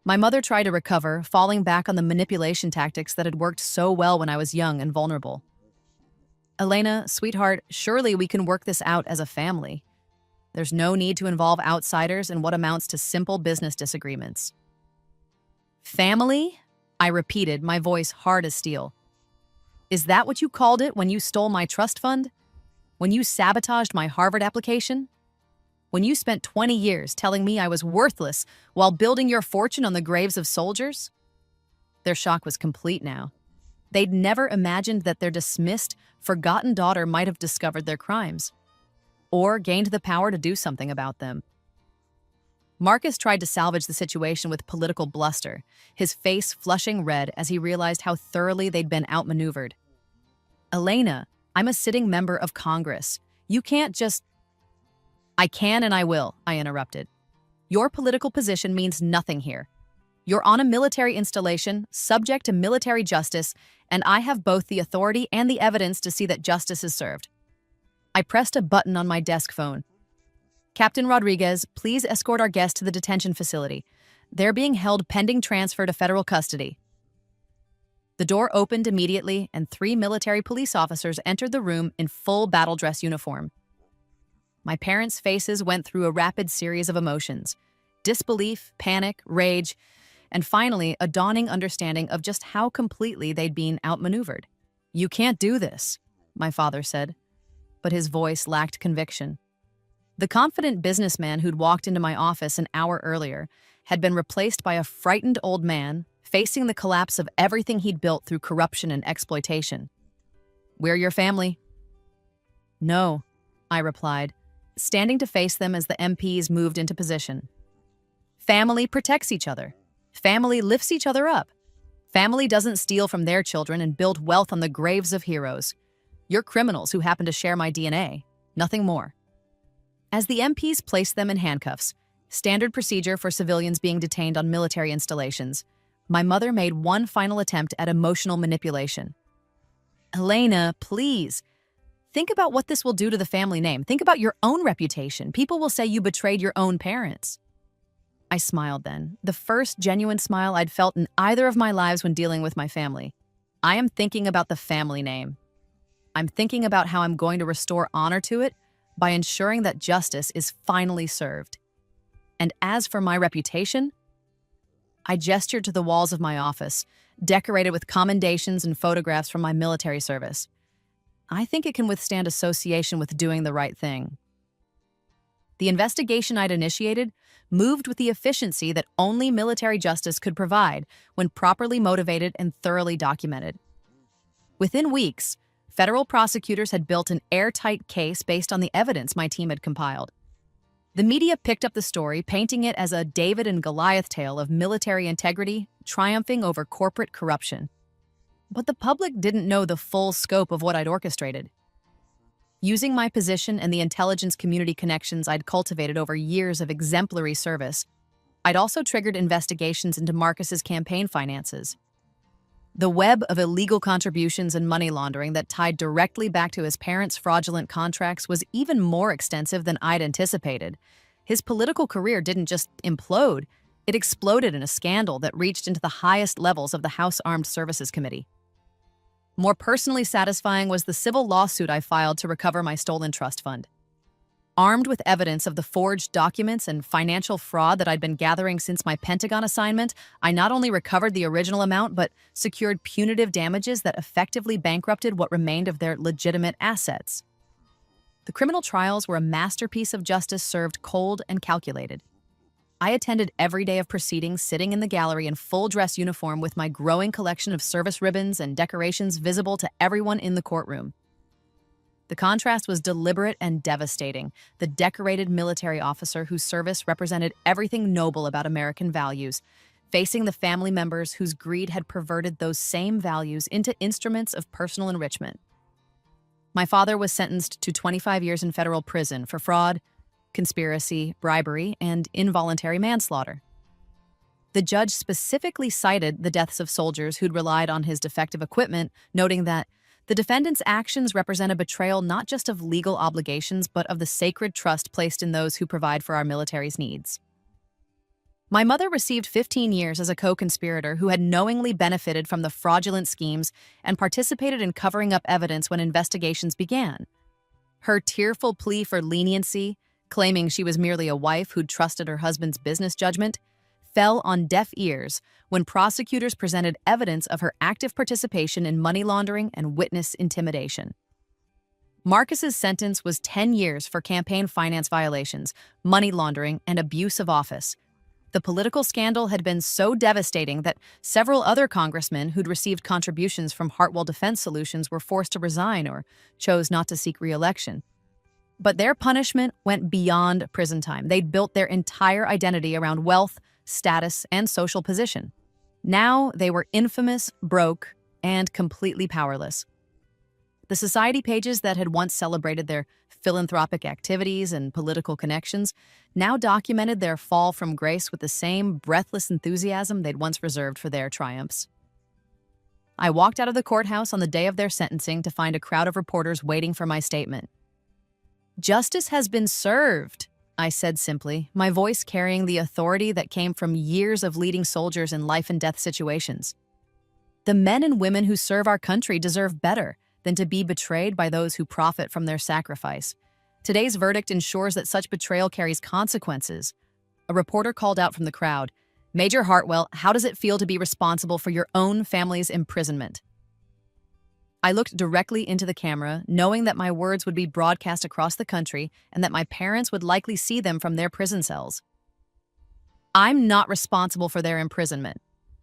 My mother tried to recover, falling back on the manipulation tactics that had worked so well when I was young and vulnerable. "Elena, sweetheart, surely we can work this out as a family. There's no need to involve outsiders in what amounts to simple business disagreements." "Family?" I repeated, my voice hard as steel. "Is that what you called it when you stole my trust fund? When you sabotaged my Harvard application? When you spent 20 years telling me I was worthless while building your fortune on the graves of soldiers?" Their shock was complete now. They'd never imagined that their dismissed, forgotten daughter might have discovered their crimes, or gained the power to do something about them. Marcus tried to salvage the situation with political bluster, his face flushing red as he realized how thoroughly they'd been outmaneuvered. "Elena, I'm a sitting member of Congress. You can't just—" "I can and I will," I interrupted. "Your political position means nothing here. You're on a military installation, subject to military justice, and I have both the authority and the evidence to see that justice is served. I pressed a button on my desk phone. Captain Rodriguez, please escort our guests to the detention facility. They're being held pending transfer to federal custody. The door opened immediately, and 3 military police officers entered the room in full battle dress uniform. My parents' faces went through a rapid series of emotions: disbelief, panic, rage, and finally a dawning understanding of just how completely they'd been outmaneuvered. "You can't do this," my father said, but his voice lacked conviction. The confident businessman who'd walked into my office an hour earlier had been replaced by a frightened old man facing the collapse of everything he'd built through corruption and exploitation. "We're your family." "No," I replied, standing to face them as the MPs moved into position. "Family protects each other. Family lifts each other up. Family doesn't steal from their children and build wealth on the graves of heroes. You're criminals who happen to share my DNA, nothing more." As the MPs placed them in handcuffs, standard procedure for civilians being detained on military installations, my mother made one final attempt at emotional manipulation. "Elena, please. Think about what this will do to the family name. Think about your own reputation. People will say you betrayed your own parents." I smiled then, the first genuine smile I'd felt in either of my lives when dealing with my family. "I am thinking about the family name. I'm thinking about how I'm going to restore honor to it by ensuring that justice is finally served. And as for my reputation," I gestured to the walls of my office, decorated with commendations and photographs from my military service. "I think it can withstand association with doing the right thing." The investigation I'd initiated moved with the efficiency that only military justice could provide when properly motivated and thoroughly documented. Within weeks, federal prosecutors had built an airtight case based on the evidence my team had compiled. The media picked up the story, painting it as a David and Goliath tale of military integrity triumphing over corporate corruption. But the public didn't know the full scope of what I'd orchestrated. Using my position and the intelligence community connections I'd cultivated over years of exemplary service, I'd also triggered investigations into Marcus's campaign finances. The web of illegal contributions and money laundering that tied directly back to his parents' fraudulent contracts was even more extensive than I'd anticipated. His political career didn't just implode, it exploded in a scandal that reached into the highest levels of the House Armed Services Committee. More personally satisfying was the civil lawsuit I filed to recover my stolen trust fund. Armed with evidence of the forged documents and financial fraud that I'd been gathering since my Pentagon assignment, I not only recovered the original amount, but secured punitive damages that effectively bankrupted what remained of their legitimate assets. The criminal trials were a masterpiece of justice served cold and calculated. I attended every day of proceedings sitting in the gallery in full dress uniform with my growing collection of service ribbons and decorations visible to everyone in the courtroom. The contrast was deliberate and devastating. The decorated military officer whose service represented everything noble about American values, facing the family members whose greed had perverted those same values into instruments of personal enrichment. My father was sentenced to 25 years in federal prison for fraud, conspiracy, bribery, and involuntary manslaughter. The judge specifically cited the deaths of soldiers who'd relied on his defective equipment, noting that the defendant's actions represent a betrayal not just of legal obligations, but of the sacred trust placed in those who provide for our military's needs. My mother received 15 years as a co-conspirator who had knowingly benefited from the fraudulent schemes and participated in covering up evidence when investigations began. Her tearful plea for leniency, claiming she was merely a wife who'd trusted her husband's business judgment, fell on deaf ears when prosecutors presented evidence of her active participation in money laundering and witness intimidation. Marcus's sentence was 10 years for campaign finance violations, money laundering, and abuse of office. The political scandal had been so devastating that several other congressmen who'd received contributions from Hartwell Defense Solutions were forced to resign or chose not to seek re-election. But their punishment went beyond prison time. They'd built their entire identity around wealth, status, and social position. Now they were infamous, broke, and completely powerless. The society pages that had once celebrated their philanthropic activities and political connections now documented their fall from grace with the same breathless enthusiasm they'd once reserved for their triumphs. I walked out of the courthouse on the day of their sentencing to find a crowd of reporters waiting for my statement. "Justice has been served," I said simply, my voice carrying the authority that came from years of leading soldiers in life and death situations. The men and women who serve our country deserve better than to be betrayed by those who profit from their sacrifice. Today's verdict ensures that such betrayal carries consequences. A reporter called out from the crowd, "Major Hartwell, how does it feel to be responsible for your own family's imprisonment?" I looked directly into the camera, knowing that my words would be broadcast across the country and that my parents would likely see them from their prison cells. "I'm not responsible for their imprisonment,"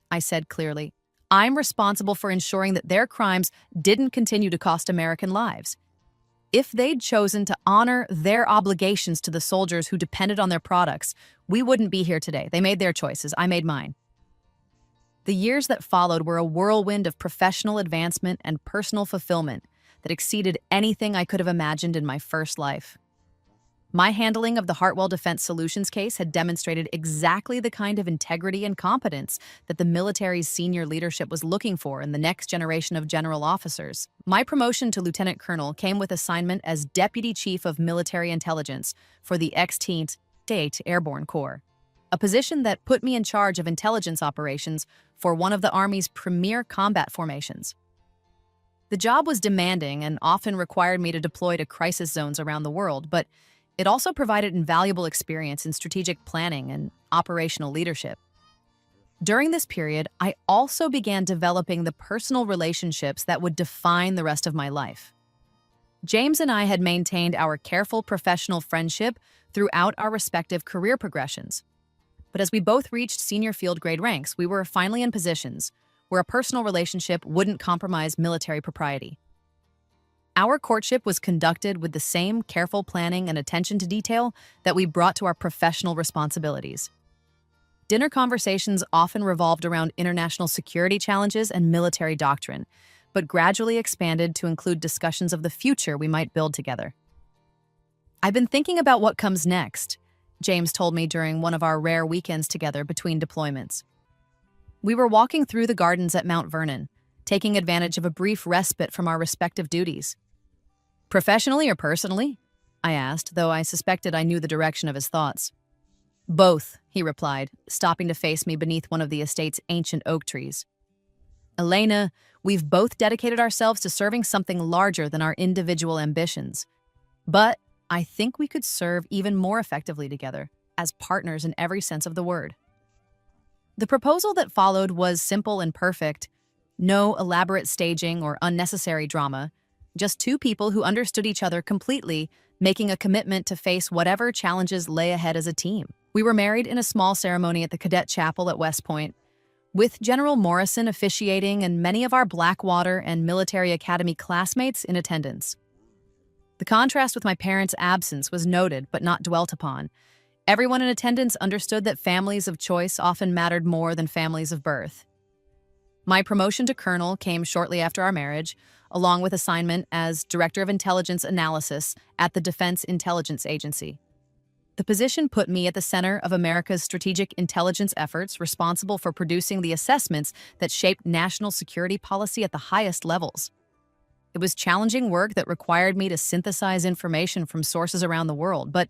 I said clearly. "I'm responsible for ensuring that their crimes didn't continue to cost American lives. If they'd chosen to honor their obligations to the soldiers who depended on their products, we wouldn't be here today. They made their choices. I made mine." The years that followed were a whirlwind of professional advancement and personal fulfillment that exceeded anything I could have imagined in my first life. My handling of the Hartwell Defense Solutions case had demonstrated exactly the kind of integrity and competence that the military's senior leadership was looking for in the next generation of general officers. My promotion to lieutenant colonel came with assignment as Deputy Chief of Military Intelligence for the 16th State Airborne Corps, a position that put me in charge of intelligence operations for one of the Army's premier combat formations. The job was demanding and often required me to deploy to crisis zones around the world, but it also provided invaluable experience in strategic planning and operational leadership. During this period, I also began developing the personal relationships that would define the rest of my life. James and I had maintained our careful professional friendship throughout our respective career progressions. But as we both reached senior field grade ranks, we were finally in positions where a personal relationship wouldn't compromise military propriety. Our courtship was conducted with the same careful planning and attention to detail that we brought to our professional responsibilities. Dinner conversations often revolved around international security challenges and military doctrine, but gradually expanded to include discussions of the future we might build together. "I've been thinking about what comes next," James told me during one of our rare weekends together between deployments. We were walking through the gardens at Mount Vernon, taking advantage of a brief respite from our respective duties. "Professionally or personally?" I asked, though I suspected I knew the direction of his thoughts. "Both," he replied, stopping to face me beneath one of the estate's ancient oak trees. "Elena, we've both dedicated ourselves to serving something larger than our individual ambitions. But I think we could serve even more effectively together, as partners in every sense of the word." The proposal that followed was simple and perfect. No elaborate staging or unnecessary drama, just two people who understood each other completely, making a commitment to face whatever challenges lay ahead as a team. We were married in a small ceremony at the Cadet Chapel at West Point, with General Morrison officiating and many of our Blackwater and Military Academy classmates in attendance. The contrast with my parents' absence was noted but not dwelt upon. Everyone in attendance understood that families of choice often mattered more than families of birth. My promotion to colonel came shortly after our marriage, along with assignment as Director of Intelligence Analysis at the Defense Intelligence Agency. The position put me at the center of America's strategic intelligence efforts, responsible for producing the assessments that shaped national security policy at the highest levels. It was challenging work that required me to synthesize information from sources around the world, but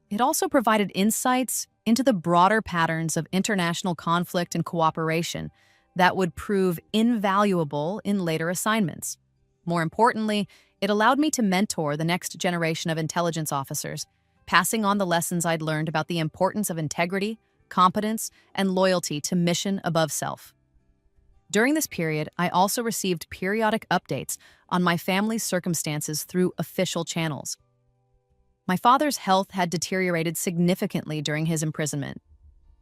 it also provided insights into the broader patterns of international conflict and cooperation that would prove invaluable in later assignments. More importantly, it allowed me to mentor the next generation of intelligence officers, passing on the lessons I'd learned about the importance of integrity, competence, and loyalty to mission above self. During this period, I also received periodic updates on my family's circumstances through official channels. My father's health had deteriorated significantly during his imprisonment,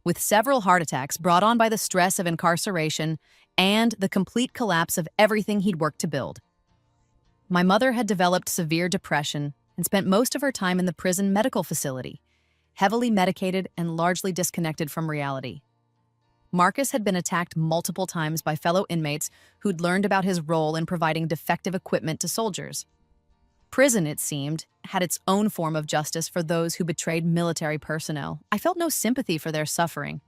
with several heart attacks brought on by the stress of incarceration and the complete collapse of everything he'd worked to build. My mother had developed severe depression and spent most of her time in the prison medical facility, heavily medicated and largely disconnected from reality. Marcus had been attacked multiple times by fellow inmates who'd learned about his role in providing defective equipment to soldiers. Prison, it seemed, had its own form of justice for those who betrayed military personnel. I felt no sympathy for their suffering.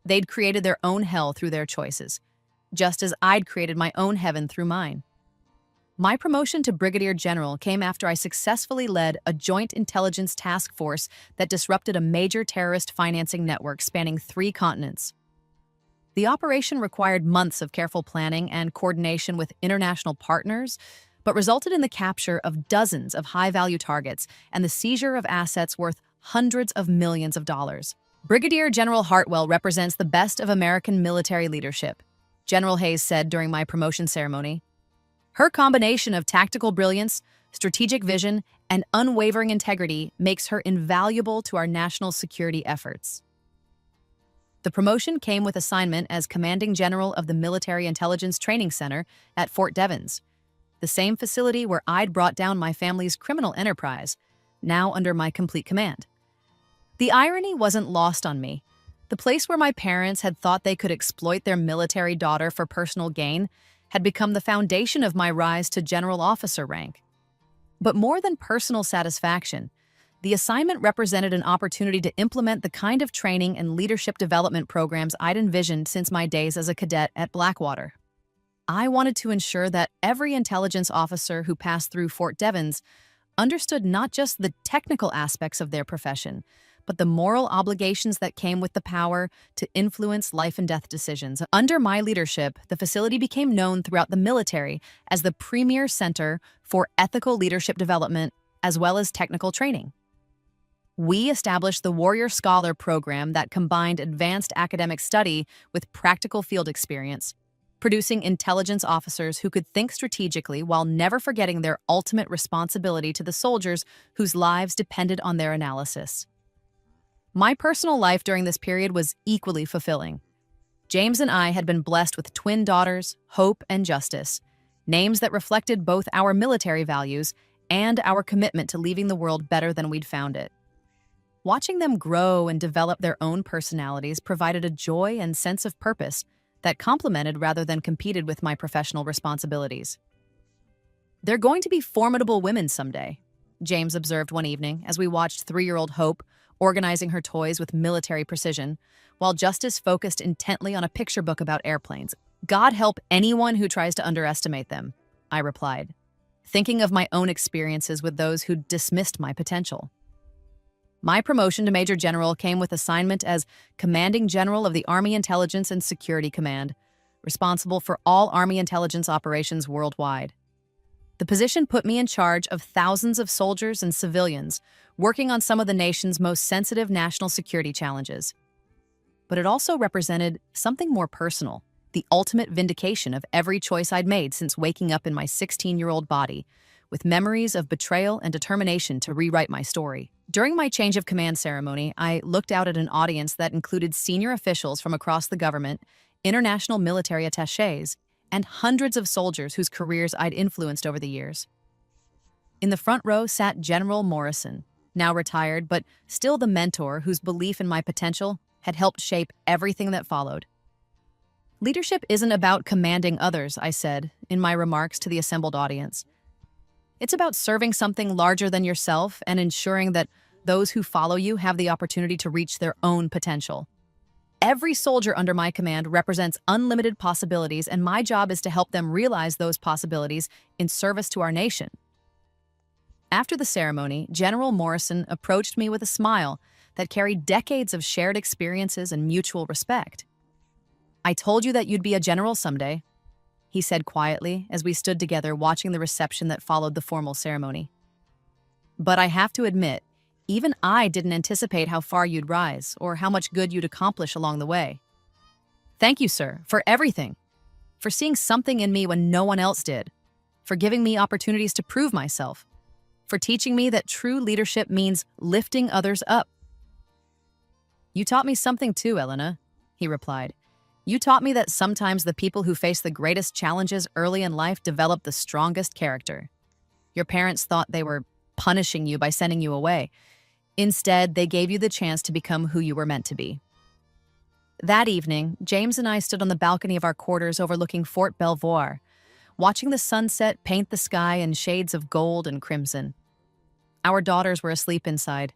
They'd created their own hell through their choices, just as I'd created my own heaven through mine. My promotion to Brigadier General came after I successfully led a joint intelligence task force that disrupted a major terrorist financing network spanning 3 continents. The operation required months of careful planning and coordination with international partners, but resulted in the capture of dozens of high-value targets and the seizure of assets worth hundreds of millions of dollars. Brigadier General Hartwell represents the best of American military leadership, General Hayes said during my promotion ceremony. Her combination of tactical brilliance, strategic vision, and unwavering integrity makes her invaluable to our national security efforts. The promotion came with assignment as Commanding General of the Military Intelligence Training Center at Fort Devens, the same facility where I'd brought down my family's criminal enterprise, now under my complete command. The irony wasn't lost on me. The place where my parents had thought they could exploit their military daughter for personal gain had become the foundation of my rise to general officer rank. But more than personal satisfaction, the assignment represented an opportunity to implement the kind of training and leadership development programs I'd envisioned since my days as a cadet at Blackwater. I wanted to ensure that every intelligence officer who passed through Fort Devens understood not just the technical aspects of their profession, but the moral obligations that came with the power to influence life and death decisions. Under my leadership, the facility became known throughout the military as the premier center for ethical leadership development as well as technical training. We established the Warrior Scholar program that combined advanced academic study with practical field experience, producing intelligence officers who could think strategically while never forgetting their ultimate responsibility to the soldiers whose lives depended on their analysis. My personal life during this period was equally fulfilling. James and I had been blessed with twin daughters, Hope and Justice, names that reflected both our military values and our commitment to leaving the world better than we'd found it. Watching them grow and develop their own personalities provided a joy and sense of purpose that complemented rather than competed with my professional responsibilities. "They're going to be formidable women someday," James observed one evening as we watched 3-year-old Hope organizing her toys with military precision, while Justice focused intently on a picture book about airplanes. "God help anyone who tries to underestimate them," I replied, thinking of my own experiences with those who dismissed my potential. My promotion to Major General came with assignment as Commanding General of the Army Intelligence and Security Command, responsible for all Army intelligence operations worldwide. The position put me in charge of thousands of soldiers and civilians working on some of the nation's most sensitive national security challenges. But it also represented something more personal, the ultimate vindication of every choice I'd made since waking up in my 16-year-old body, with memories of betrayal and determination to rewrite my story. During my change of command ceremony, I looked out at an audience that included senior officials from across the government, international military attachés, and hundreds of soldiers whose careers I'd influenced over the years. In the front row sat General Morrison, now retired, but still the mentor whose belief in my potential had helped shape everything that followed. "Leadership isn't about commanding others," I said in my remarks to the assembled audience. "It's about serving something larger than yourself and ensuring that those who follow you have the opportunity to reach their own potential. Every soldier under my command represents unlimited possibilities, and my job is to help them realize those possibilities in service to our nation." After the ceremony, General Morrison approached me with a smile that carried decades of shared experiences and mutual respect. "I told you that you'd be a general someday," he said quietly as we stood together watching the reception that followed the formal ceremony. "But I have to admit, even I didn't anticipate how far you'd rise or how much good you'd accomplish along the way. Thank you, sir, for everything, for seeing something in me when no one else did, for giving me opportunities to prove myself, for teaching me that true leadership means lifting others up." "You taught me something too, Elena," he replied. "You taught me that sometimes the people who face the greatest challenges early in life develop the strongest character. Your parents thought they were punishing you by sending you away. Instead, they gave you the chance to become who you were meant to be." That evening, James and I stood on the balcony of our quarters overlooking Fort Belvoir, watching the sunset paint the sky in shades of gold and crimson. Our daughters were asleep inside,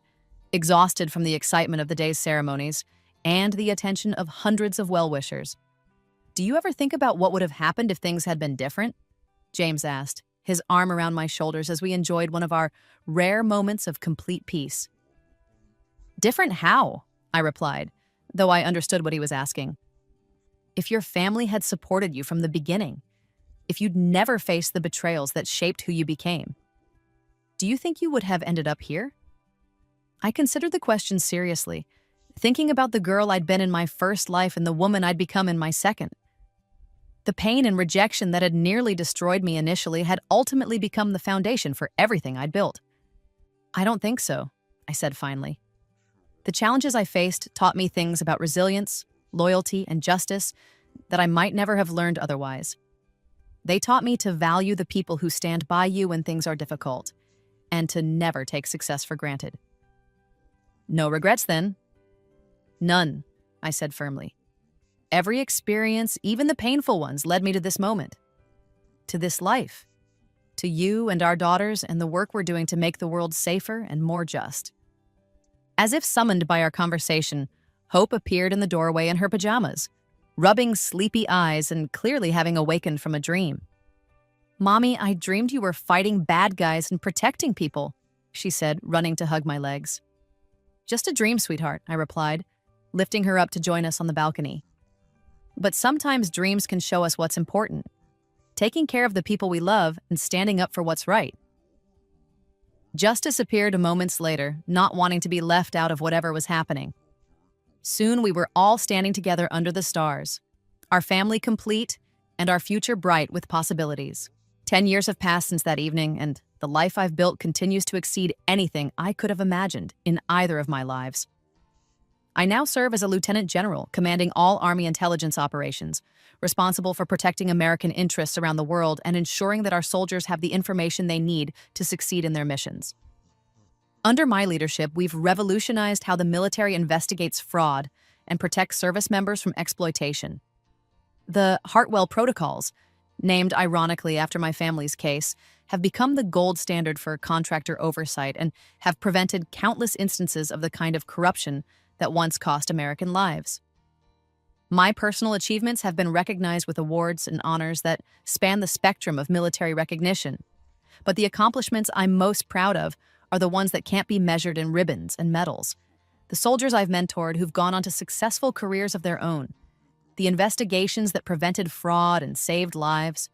exhausted from the excitement of the day's ceremonies and the attention of hundreds of well-wishers. "Do you ever think about what would have happened if things had been different?" James asked, his arm around my shoulders as we enjoyed one of our rare moments of complete peace. "Different how?" I replied, though I understood what he was asking. "If your family had supported you from the beginning, if you'd never faced the betrayals that shaped who you became, do you think you would have ended up here?" I considered the question seriously, thinking about the girl I'd been in my first life and the woman I'd become in my second. The pain and rejection that had nearly destroyed me initially had ultimately become the foundation for everything I'd built. "I don't think so," I said finally. "The challenges I faced taught me things about resilience, loyalty, and justice that I might never have learned otherwise. They taught me to value the people who stand by you when things are difficult, and to never take success for granted." "No regrets, then?" "None," I said firmly. "Every experience, even the painful ones, led me to this moment, to this life, to you and our daughters and the work we're doing to make the world safer and more just." As if summoned by our conversation, Hope appeared in the doorway in her pajamas, rubbing sleepy eyes and clearly having awakened from a dream. "Mommy, I dreamed you were fighting bad guys and protecting people," she said, running to hug my legs. "Just a dream, sweetheart," I replied, lifting her up to join us on the balcony. But sometimes dreams can show us what's important, taking care of the people we love and standing up for what's right. Justice appeared moments later, not wanting to be left out of whatever was happening. Soon we were all standing together under the stars, our family complete and our future bright with possibilities. 10 years have passed since that evening, and the life I've built continues to exceed anything I could have imagined in either of my lives. I now serve as a lieutenant general, commanding all Army intelligence operations, responsible for protecting American interests around the world and ensuring that our soldiers have the information they need to succeed in their missions. Under my leadership, we've revolutionized how the military investigates fraud and protects service members from exploitation. The Hartwell Protocols, named ironically after my family's case, have become the gold standard for contractor oversight and have prevented countless instances of the kind of corruption that once cost American lives. My personal achievements have been recognized with awards and honors that span the spectrum of military recognition. But the accomplishments I'm most proud of are the ones that can't be measured in ribbons and medals. The soldiers I've mentored who've gone on to successful careers of their own. The investigations that prevented fraud and saved lives.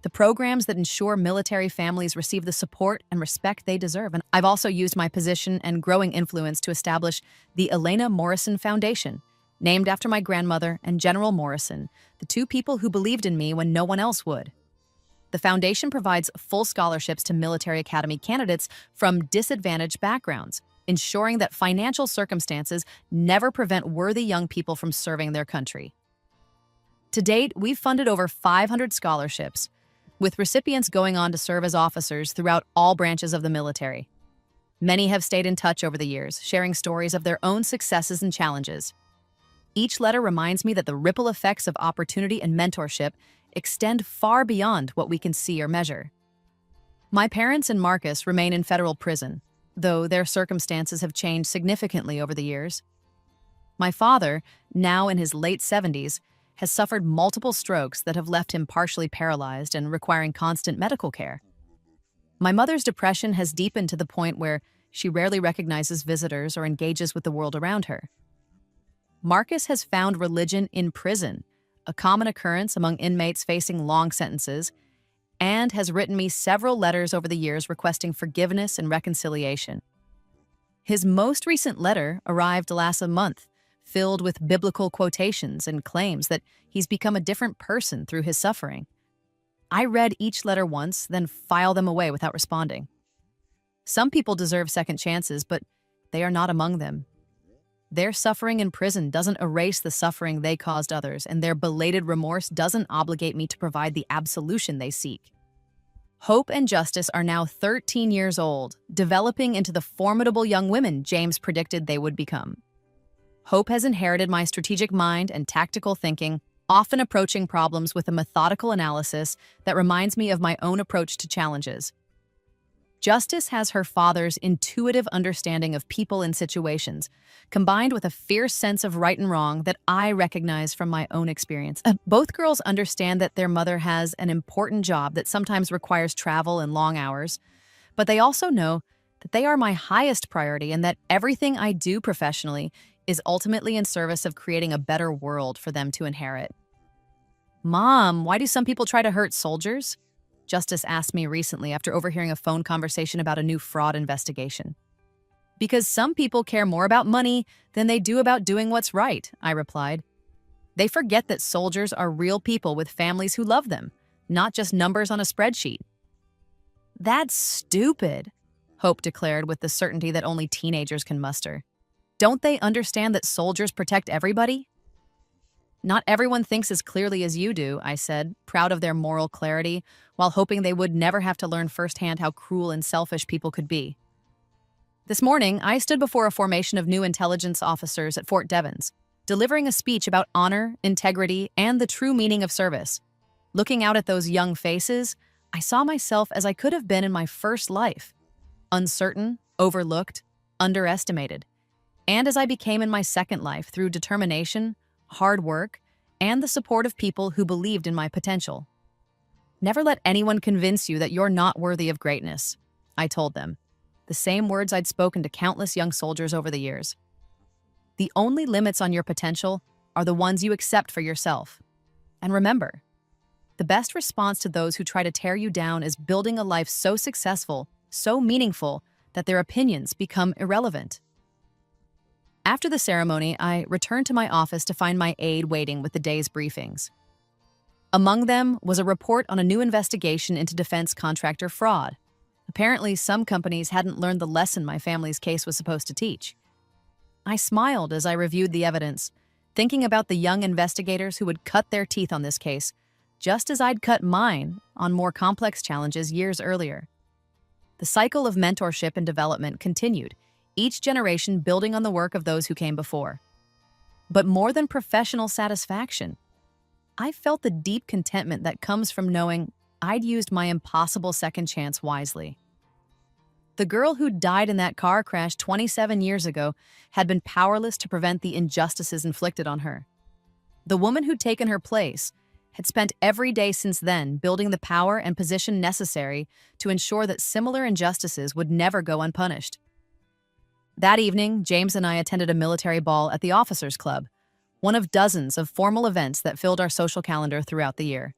The programs that ensure military families receive the support and respect they deserve. And I've also used my position and growing influence to establish the Elena Morrison Foundation, named after my grandmother and General Morrison, the two people who believed in me when no one else would. The foundation provides full scholarships to military academy candidates from disadvantaged backgrounds, ensuring that financial circumstances never prevent worthy young people from serving their country. To date, we've funded over 500 scholarships, with recipients going on to serve as officers throughout all branches of the military. Many have stayed in touch over the years, sharing stories of their own successes and challenges. Each letter reminds me that the ripple effects of opportunity and mentorship extend far beyond what we can see or measure. My parents and Marcus remain in federal prison, though their circumstances have changed significantly over the years. My father, now in his late 70s, has suffered multiple strokes that have left him partially paralyzed and requiring constant medical care. My mother's depression has deepened to the point where she rarely recognizes visitors or engages with the world around her. Marcus has found religion in prison, a common occurrence among inmates facing long sentences, and has written me several letters over the years requesting forgiveness and reconciliation. His most recent letter arrived last month, filled with biblical quotations and claims that he's become a different person through his suffering. I read each letter once, then file them away without responding. Some people deserve second chances, but they are not among them. Their suffering in prison doesn't erase the suffering they caused others, and their belated remorse doesn't obligate me to provide the absolution they seek. Hope and Justice are now 13 years old, developing into the formidable young women James predicted they would become. Hope has inherited my strategic mind and tactical thinking, often approaching problems with a methodical analysis that reminds me of my own approach to challenges. Justice has her father's intuitive understanding of people and situations, combined with a fierce sense of right and wrong that I recognize from my own experience. Both girls understand that their mother has an important job that sometimes requires travel and long hours, but they also know that they are my highest priority and that everything I do professionally is ultimately in service of creating a better world for them to inherit. Mom, why do some people try to hurt soldiers? Justice asked me recently after overhearing a phone conversation about a new fraud investigation. Because some people care more about money than they do about doing what's right, I replied. They forget that soldiers are real people with families who love them, not just numbers on a spreadsheet. That's stupid, Hope declared with the certainty that only teenagers can muster. Don't they understand that soldiers protect everybody? Not everyone thinks as clearly as you do, I said, proud of their moral clarity, while hoping they would never have to learn firsthand how cruel and selfish people could be. This morning, I stood before a formation of new intelligence officers at Fort Devens, delivering a speech about honor, integrity, and the true meaning of service. Looking out at those young faces, I saw myself as I could have been in my first life, uncertain, overlooked, underestimated, and as I became in my second life through determination, hard work, and the support of people who believed in my potential. Never let anyone convince you that you're not worthy of greatness, I told them, the same words I'd spoken to countless young soldiers over the years. The only limits on your potential are the ones you accept for yourself. And remember, the best response to those who try to tear you down is building a life so successful, so meaningful, that their opinions become irrelevant. After the ceremony, I returned to my office to find my aide waiting with the day's briefings. Among them was a report on a new investigation into defense contractor fraud. Apparently, some companies hadn't learned the lesson my family's case was supposed to teach. I smiled as I reviewed the evidence, thinking about the young investigators who would cut their teeth on this case, just as I'd cut mine on more complex challenges years earlier. The cycle of mentorship and development continued, each generation building on the work of those who came before. But more than professional satisfaction, I felt the deep contentment that comes from knowing I'd used my impossible second chance wisely. The girl who died in that car crash 27 years ago had been powerless to prevent the injustices inflicted on her. The woman who'd taken her place had spent every day since then building the power and position necessary to ensure that similar injustices would never go unpunished. That evening, James and I attended a military ball at the Officers Club, one of dozens of formal events that filled our social calendar throughout the year.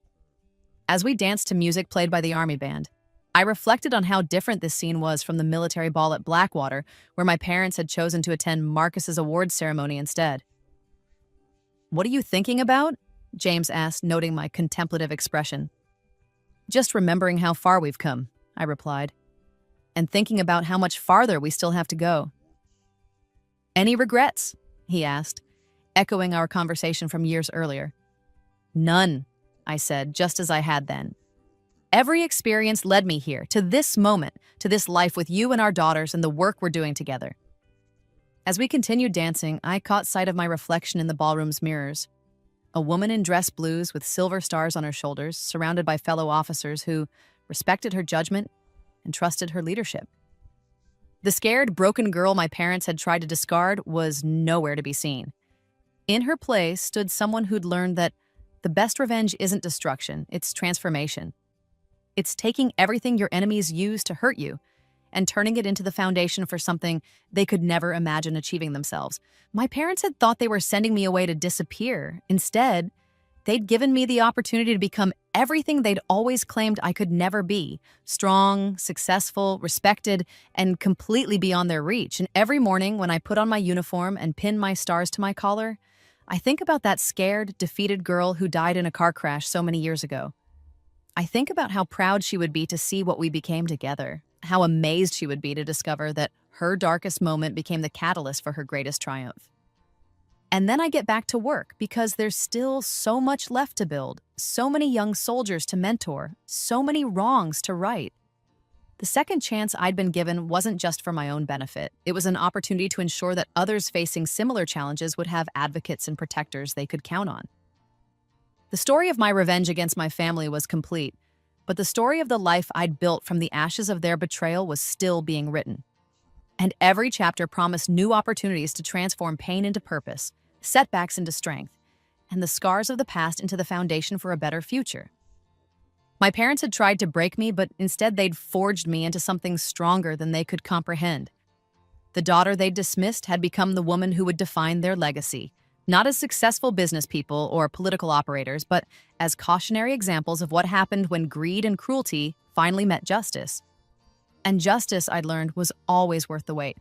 As we danced to music played by the Army Band, I reflected on how different this scene was from the military ball at Blackwater, where my parents had chosen to attend Marcus's awards ceremony instead. "What are you thinking about?" James asked, noting my contemplative expression. "Just remembering how far we've come," I replied, "and thinking about how much farther we still have to go." "Any regrets?" he asked, echoing our conversation from years earlier. "None," I said, just as I had then. "Every experience led me here, to this moment, to this life with you and our daughters and the work we're doing together." As we continued dancing, I caught sight of my reflection in the ballroom's mirrors. A woman in dress blues with silver stars on her shoulders, surrounded by fellow officers who respected her judgment and trusted her leadership. The scared, broken girl my parents had tried to discard was nowhere to be seen. In her place stood someone who'd learned that the best revenge isn't destruction, it's transformation. It's taking everything your enemies use to hurt you and turning it into the foundation for something they could never imagine achieving themselves. My parents had thought they were sending me away to disappear. Instead, they'd given me the opportunity to become everything they'd always claimed I could never be: strong, successful, respected, and completely beyond their reach. And every morning when I put on my uniform and pin my stars to my collar, I think about that scared, defeated girl who died in a car crash so many years ago. I think about how proud she would be to see what we became together, how amazed she would be to discover that her darkest moment became the catalyst for her greatest triumph. And then I get back to work because there's still so much left to build, so many young soldiers to mentor, so many wrongs to right. The second chance I'd been given wasn't just for my own benefit. It was an opportunity to ensure that others facing similar challenges would have advocates and protectors they could count on. The story of my revenge against my family was complete, but the story of the life I'd built from the ashes of their betrayal was still being written. And every chapter promised new opportunities to transform pain into purpose, setbacks into strength, and the scars of the past into the foundation for a better future. My parents had tried to break me, but instead they'd forged me into something stronger than they could comprehend. The daughter they'd dismissed had become the woman who would define their legacy, not as successful business people or political operators, but as cautionary examples of what happened when greed and cruelty finally met justice. And justice, I'd learned, was always worth the wait.